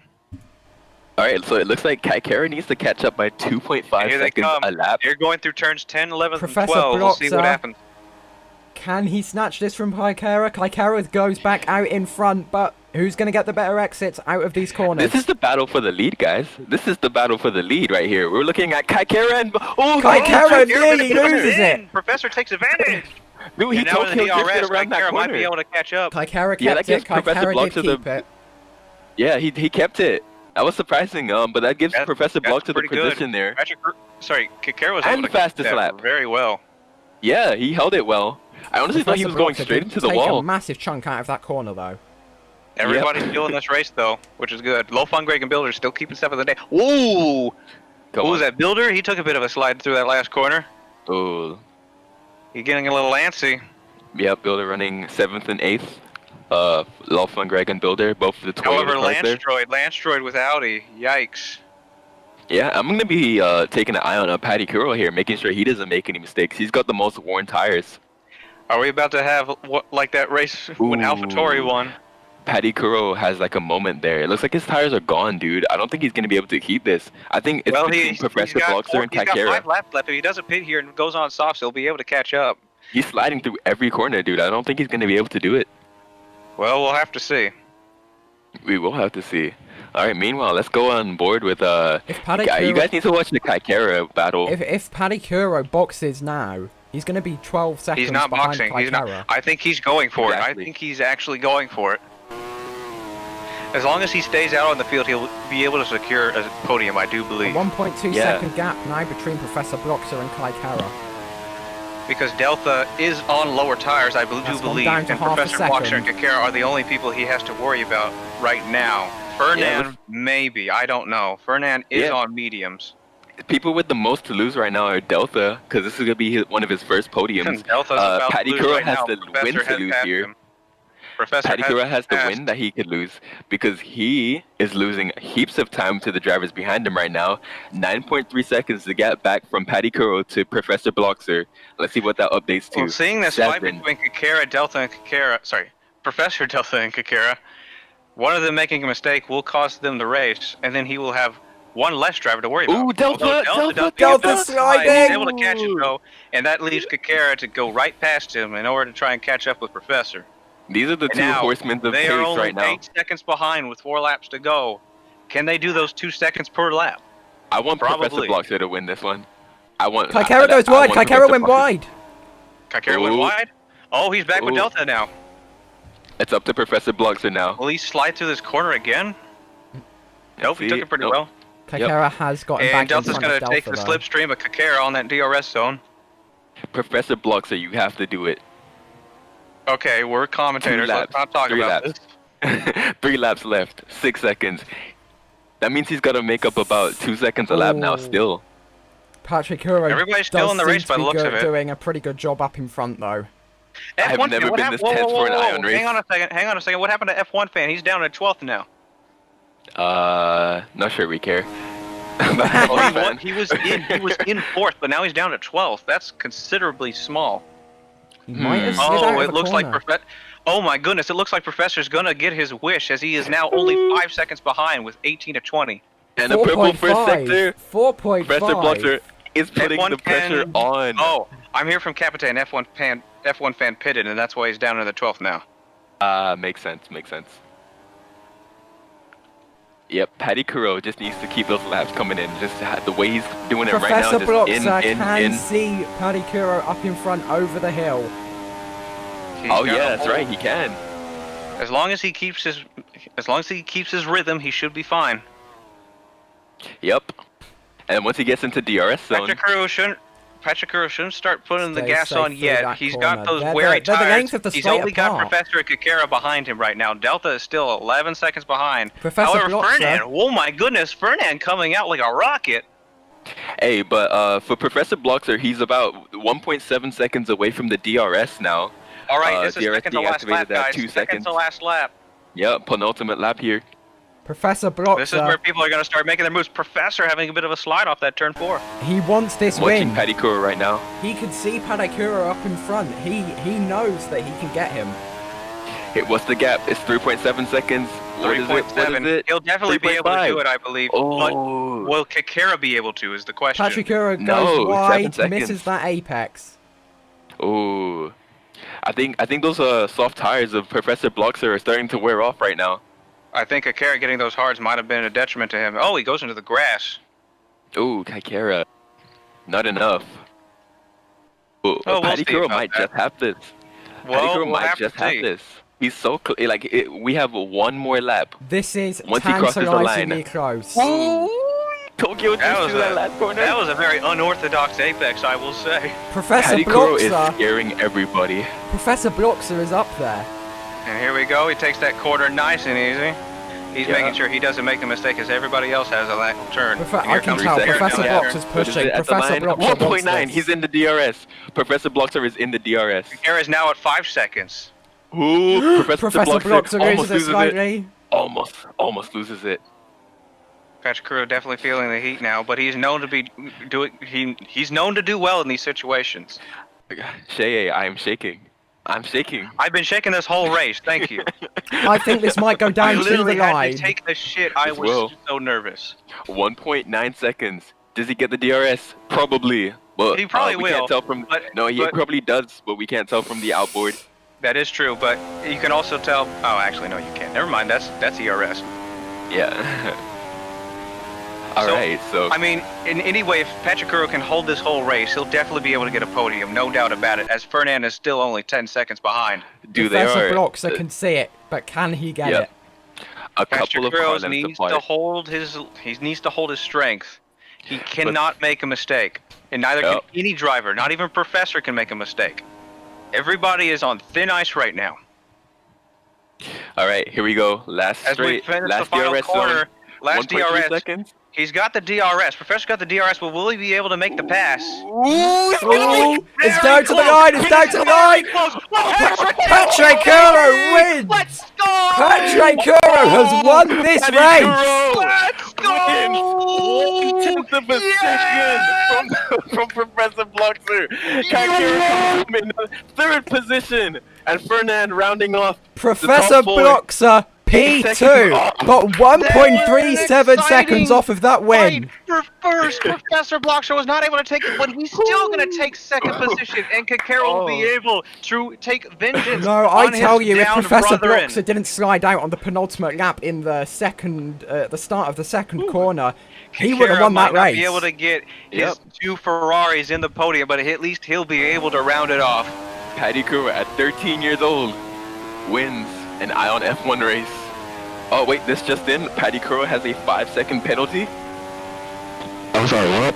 All right, so it looks like Kaikera needs to catch up by 2.5 Here they seconds come. a lap. They're going through turns 10, 11, and Professor 12. We'll see what Bloxer. happens. Can he snatch this from Kaikera? Kaikera goes back out in front, but who's going to get the better exits out of these corners? This is the battle for the lead, guys. This is the battle for the lead right here. We're looking at Kaikera and Kaikera nearly loses it. Professor takes advantage. Dude, he And now told with the him to DRS, get around that Kaikera might be corner. able to catch up. Kaikera Yeah, that kept gives it. Professor Kaikera Bloxer did the- keep it. Yeah, he kept it. That was surprising, but that gives Professor Bloxer the pretty good. position there. Kakera was And able to fastest catch that lap. very well. Yeah, he held it well. I honestly thought he was going Bloxer straight did into the take wall. a massive chunk out of that corner, though. Everybody's still in this race, though, which is good. Low Fun, Greg, and Builder still keeping stuff of the day. Ooh! Come Who on. was that? Builder? He took a bit of a slide through that last corner. Oh, He's getting a little antsy. yeah, Builder running 7th and 8th. Lawful and Greg and Builder, both of the Toyota However, cars there. Landstroid with Audi. Yikes. Yeah, I'm gonna be taking an eye on Paddy Kuro here, making sure he doesn't make any mistakes. He's got the most worn tires. Are we about to have like that race when Ooh. AlphaTauri won? Paddy Kuro has like a moment there. It looks like his tires are gone, dude. I don't think he's gonna be able to keep this. I think it's between Professor Bloxer and he's got Kaikera. 5 laps left. If he doesn't pit here and goes on softs, he'll be able to catch up. He's sliding through every corner, dude. I don't think he's gonna be able to do it. Well, we'll have to see. We will have to see. All right. Meanwhile, let's go on board with If Paddy you Kuro- guys need to watch the Kaikera battle. If Paddy Kuro boxes now, he's going to be 12 seconds He's not behind boxing. He's Kaikera. not. I think he's going for it. Exactly. I think he's actually going for it. As long as he stays out on the field, he'll be able to secure a podium, I do A believe. 1.2 Yeah. second gap now between Professor Bloxer and Kaikera. Because Delta is on lower tires, I do That's gone believe, down to and half a Professor Bloxer and second. Kakera are the only people he has to worry about right now. Fernand, maybe. I don't know. Fernand is Yeah. on mediums. People with the most to lose right now are Delta, because this is gonna be one of his first podiums. Delta's about Paddy to lose Kuro right has now. to Professor win to has lose passed here. him. Professor Paddy Kuro has to passed. win that he could lose, because he is losing heaps of time to the drivers behind him right now. 9.3 seconds to get back from Paddy Kuro to Professor Bloxer. Let's see what that updates to. Well, seeing this fight 7. between Kakera, Delta, and Kakera, sorry, Professor Delta and Kakera, one of them making a mistake will cost them the race, and then he will have one less driver to worry about. Ooh, Delta, Although Delta, does Delta get the sliding! slide, he's able to catch it though, and that leaves Kakera to go right past him in order to try and catch up with Professor. These are the And two now, horsemen of they pace are only right now. 8 seconds behind with 4 laps to go. Can they do those 2 seconds per lap? I want Probably. Professor Bloxer to win this one. I want. Kaikera I goes wide. want Kaikera Professor went Bloxer. wide. Kakera went Ooh. wide. Oh, he's back with Ooh. Delta now. It's up to Professor Bloxer now. Will he slide through this corner again? Nope, he see. took it pretty Nope. well. Kaikera has gotten And back Delta's in front going of to Delta, take the though. slipstream of Kakera on that DRS zone. Professor Bloxer, you have to do it. Okay, we're commentators. 2 Let's laps. not talk 3 about laps. this. 3 laps left. 6 seconds. That means he's got to make up about 2 seconds a lap now Ooh. still. Patrick Kuro Everybody's still does in the seem race to by the be looks of it. doing a pretty good job up in front, though. have F1 never fan, what been hap- this whoa, tense whoa, for an whoa, Ion whoa. race. Hang on a second. What happened to F1 fan? He's down to 12th now. Not sure we care. Oh, he was in 4th, but now he's down to 12th. That's considerably small. He might have slid out Oh, of it the looks like corner. Oh my goodness, it looks like Professor's gonna get his wish as he is now only 5 seconds behind with 18 to 20. And the purple first 4.5. sector. 4.5. Professor Bloxer is putting F1 the pressure fan- on. Oh, I'm here from Capitan. F1 fan pitted, and that's why he's down in the 12th now. Makes sense. Yep, Paddy Kuro just needs to keep those laps coming in. Just the way he's doing it right now, Professor just Bloxer in. can see Paddy Kuro up in front over the hill. He's Oh got yeah, a that's hole. right, he can. As long as he keeps his rhythm, he should be fine. Yep. And once he gets into DRS zone, Patrick Kuro shouldn't. Pachikuro shouldn't start putting the Stay gas safe on through yet. that He's corner. got those They're weary the length tires. of the He's straight only got apart. Professor Kakera behind him right now. Delta is still 11 seconds behind. Professor However, Bloxer- Fernand, oh my goodness, Fernand coming out like a rocket. Hey, but for Professor Bloxer, he's about 1.7 seconds away from the DRS now. All right, this is DRS second to last lap, deactivated at guys. 2 Second seconds. to last lap. Yep, penultimate lap here. Professor Bloxer, This is where people are going to start making their moves. Professor having a bit of a slide off that turn 4. he wants this Watching win. Paddy Kuro right now. He can see Padakura up in front. He knows that he can get him. Hey, what's the gap? It's 3.7 seconds. What is it? What is 3.7. it? He'll definitely be able to 3.5. do it, I believe. Oh. But will Kakera be able to is the question. Pachikura goes No, 7 wide, seconds. misses that apex. Oh, I think those soft tires of Professor Bloxer are starting to wear off right now. I think Kakera getting those hards might have been a detriment to him. Oh, he goes into the grass. Ooh, Kaikera, not enough. Ooh, Oh, we'll Paddy see Kuro about might that. just have this. Paddy Well, Kuro we'll might have to just have see. this. He's so we have one more lap. This is Once he crosses the line. tantalizingly close. Tokyo That just was, through that last corner. that was a very unorthodox apex, I will say. Professor Paddy Kuro is Bloxer, scaring everybody. Professor Bloxer is up there. And here we go. He takes that corner nice and easy. He's Yeah. making sure he doesn't make the mistake as everybody else has on that turn. I Here can comes tell. Kakera Professor down there. Bloxer's What is pushing. it at the Professor line? Bloxer wants 1.9. this. He's in the DRS. Professor Bloxer is in the DRS. Kakera is now at 5 seconds. Ooh, Professor Bloxer Bloxer almost loses it loses it. slightly. Almost loses it. Pachikuro definitely feeling the heat now, but he's known to be he's known to do well in these situations. Shay, I am shaking. I'm shaking. I've been shaking this whole race. Thank you. I think this might go I down to the literally had line. to take a shit. I This was will. so nervous. 1.9 seconds. Does he get the DRS? Probably. But He probably we will, can't tell from. but- No, he but- probably does, but we can't tell from the outboard. That is true, but you can also tell. Oh, actually, no, you can't. Never mind. That's ERS. Yeah. All right. So. I mean, in any way, if Pachikuro can hold this whole race, he'll definitely be able to get a podium, no doubt about it. As Fernand is still only 10 seconds behind. do Professor they are Bloxer can see it, but can he get Yep. it? a couple of car Pachikuro lengths needs apart. to hold his. He needs to hold his strength. He cannot make a mistake, and neither can Yep. any driver. Not even Professor can make a mistake. Everybody is on thin ice right now. All right, here we go. Last As we straight, finish the last final DRS corner, zone. last 1.3 DRS. seconds. He's got the DRS. Professor got the DRS, but will he be able to make the pass? Ooh, Oh, it's down to the line, it's down to the line! Pachikuro wins! Let's go! Pachikuro has won this race! Let's go! 1/10 of a second from Professor Bloxer. Kakira comes in third position, and Fernand rounding off. Professor Bloxer P2 got 1.37 seconds off of that win. For first, Professor Bloxer was not able to take it, but he's still going to take second position, and Kakira will be able to take vengeance. No, I on tell his you, if downed Professor brethren. Bloxer didn't slide out on the penultimate lap in the second, the start of the second corner, he would have Kakira won that might not race. be able to get his Yep. 2 Ferraris in the podium, but at least he'll be able to round it off. Paddy Kura at 13 years old wins an Ion F1 race. Oh wait, this just in. Paddy Kura has a 5-second penalty. I'm sorry, what?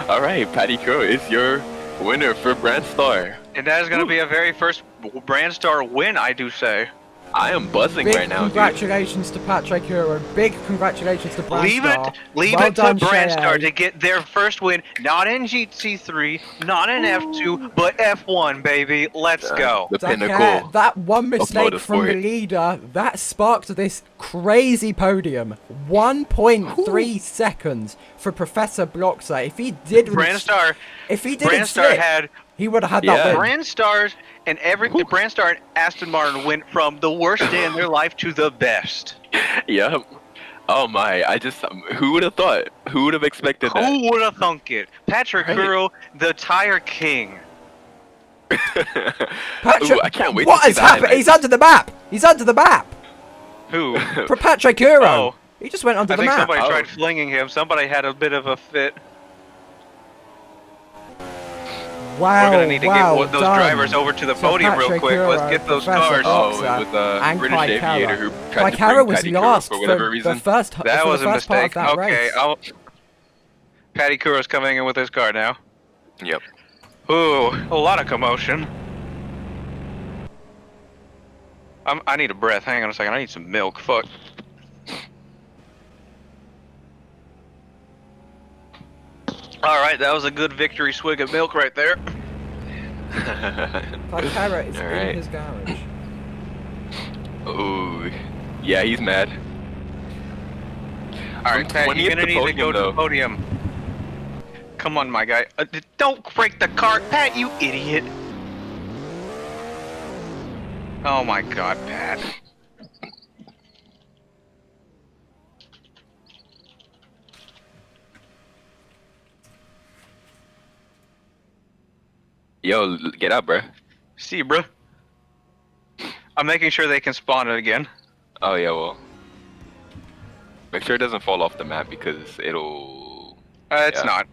All right, Paddy Kura is your winner for Brand Star. And that is going to be a very first Brand Star win, I do say. I am buzzing Big right now, dude. congratulations to Pachikuro. Big congratulations to Leave Brandstar. it Well to done, Brandstar Cheyenne. to get their first win, not in GT3, not in F2, but F1, baby. Let's go. The Zach, pinnacle. that one mistake from the motorsport. leader, that sparked this crazy podium. 1.3 seconds for Professor Bloxer. If he did Brandstar, if he didn't Brandstar slip, had he would have had Yeah. that win. Brandstar and Brandstar and Aston Martin went from the worst day in their life to the best. Yep. Oh my, who would have thought? Who would have expected that? Who would have thunk it? Patrick Kuro, the tire king. Patrick, Ooh, I can't wait what to see has the happened? highlights. He's under the map. He's under the map. Who? For Patrick Kuro. Oh. He just went under I the think map. somebody Oh. tried flinging him. Somebody had a bit of a fit. Wow, We're gonna need to wow, get those done. drivers over to the So podium real Patrick quick. Let's Kuro, get those Professor cars. Oh, Bloxer, it was a and British aviator Kaikara. who tried to Kaikara bring was Paddy Kuro last for whatever for reason. the first, That for was the a first part mistake. of that Okay, race. Patty Kuro's coming in with his car now. Yep. Ooh, a lot of commotion. I need a breath. Hang on a second. I need some milk. Fuck. Alright, that was a good victory swig of milk right there. Takara is Alright. in his garage. Ooh. Yeah, he's mad. Alright, From Pat, you're 20th gonna to need to podium, go to though. the podium. Come on, my guy. Don't break the car. Pat, you idiot. Oh my god, Pat. Yo, get up, bruh. See, bro. I'm making sure they can spawn it again. Oh, yeah, well. Make sure it doesn't fall off the map because it'll... It's Yeah. not.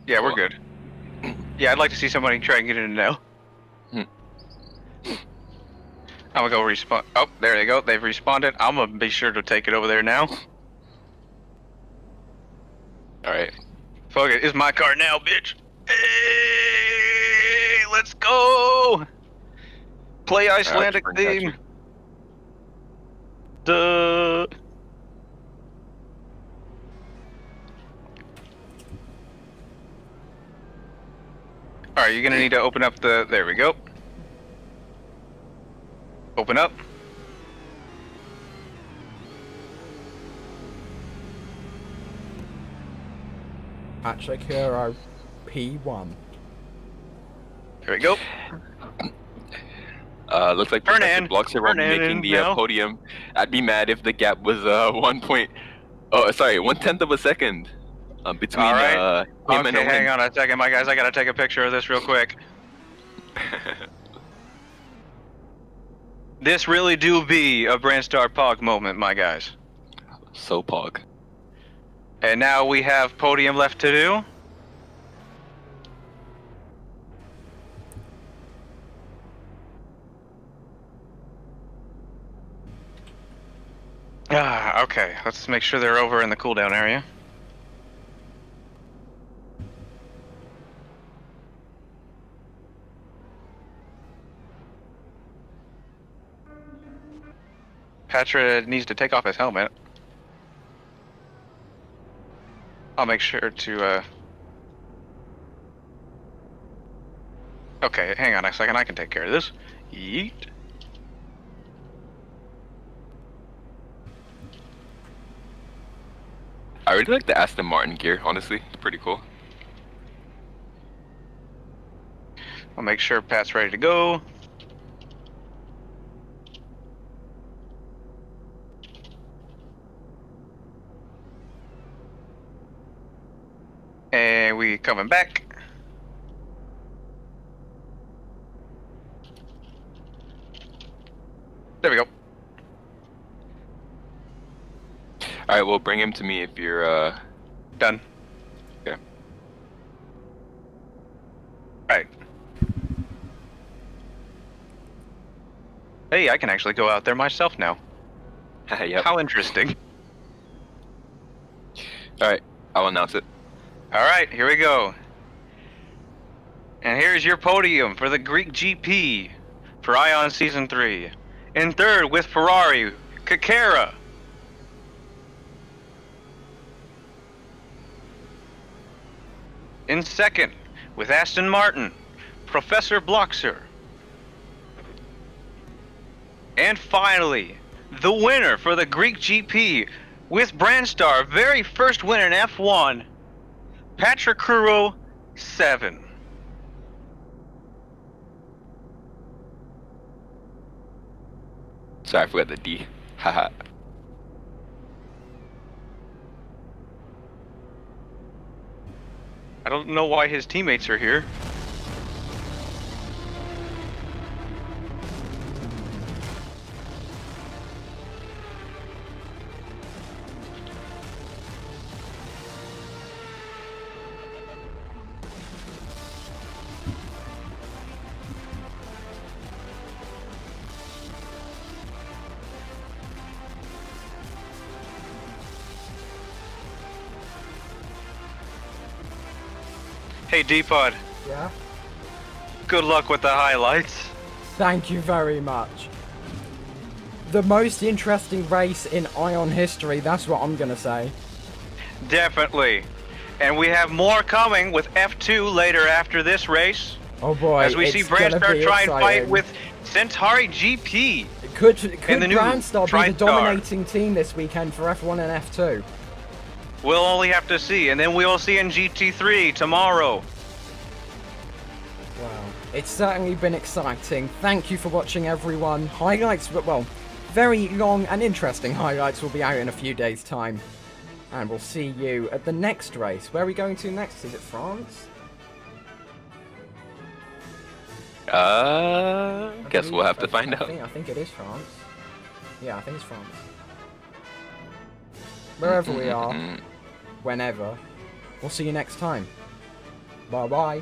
Yeah, we're Well. good. Yeah, I'd like to see somebody try and get in now. Hmm. I'm gonna go respawn. Oh, there they go. They've respawned it. I'm gonna be sure to take it over there now. Alright. Fuck it. It's my car now, bitch. Hey, let's go. Play Icelandic Alright, bring theme. that Duh. Alright, you're gonna need to open up the... There we go. Open up. Patrick Hero P1. There we go. Looks like Turn Professor in. Blocks are Turn in making the now. podium. I'd be mad if the gap was 1/10 of a second between Alright. him and Okay, hang Owen. on a second, my guys. I gotta take a picture of this real quick. This really do be a Brandstar Pog moment, my guys. So pog. And now we have podium left to do. Ah, okay. Let's make sure they're over in the cooldown area. Patra needs to take off his helmet. I'll make sure to, Okay, hang on a second. I can take care of this. Yeet. I really like the Aston Martin gear, honestly. It's pretty cool. I'll make sure Pat's ready to go. And we coming back. There we go. Alright, well, bring him to me if you're, Done. Okay. Alright. Hey, I can actually go out there myself now. Yep. How interesting. Alright, I'll announce it. Alright, here we go. And here's your podium for the Greek GP for Ion Season 3. In third with Ferrari, Kakara. In second with Aston Martin, Professor Bloxer. And finally, the winner for the Greek GP with Brandstar, very first win in F1, Patrick Kuro 7. Sorry, I forgot the D. Haha. I don't know why his teammates are here. Hey, D-Pod. Yeah? Good luck with the highlights. Thank you very much. The most interesting race in Ion history, that's what I'm gonna say. Definitely. And we have more coming with F2 later after this race. Oh boy, As we see it's gonna Brandstar be try and fight exciting. with Centauri GP. Could the new Brandstar be the TriStar. dominating team this weekend for F1 and F2? We'll only have to see, and then we'll see in GT3 tomorrow. Wow. It's certainly been exciting. Thank you for watching, everyone. Highlights, but well, very long and interesting highlights will be out in a few days' time. And we'll see you at the next race. Where are we going to next? Is it France? Guess we'll have to find out. I think it is France. Yeah, I think it's France. Wherever we are, whenever. We'll see you next time. Bye-bye.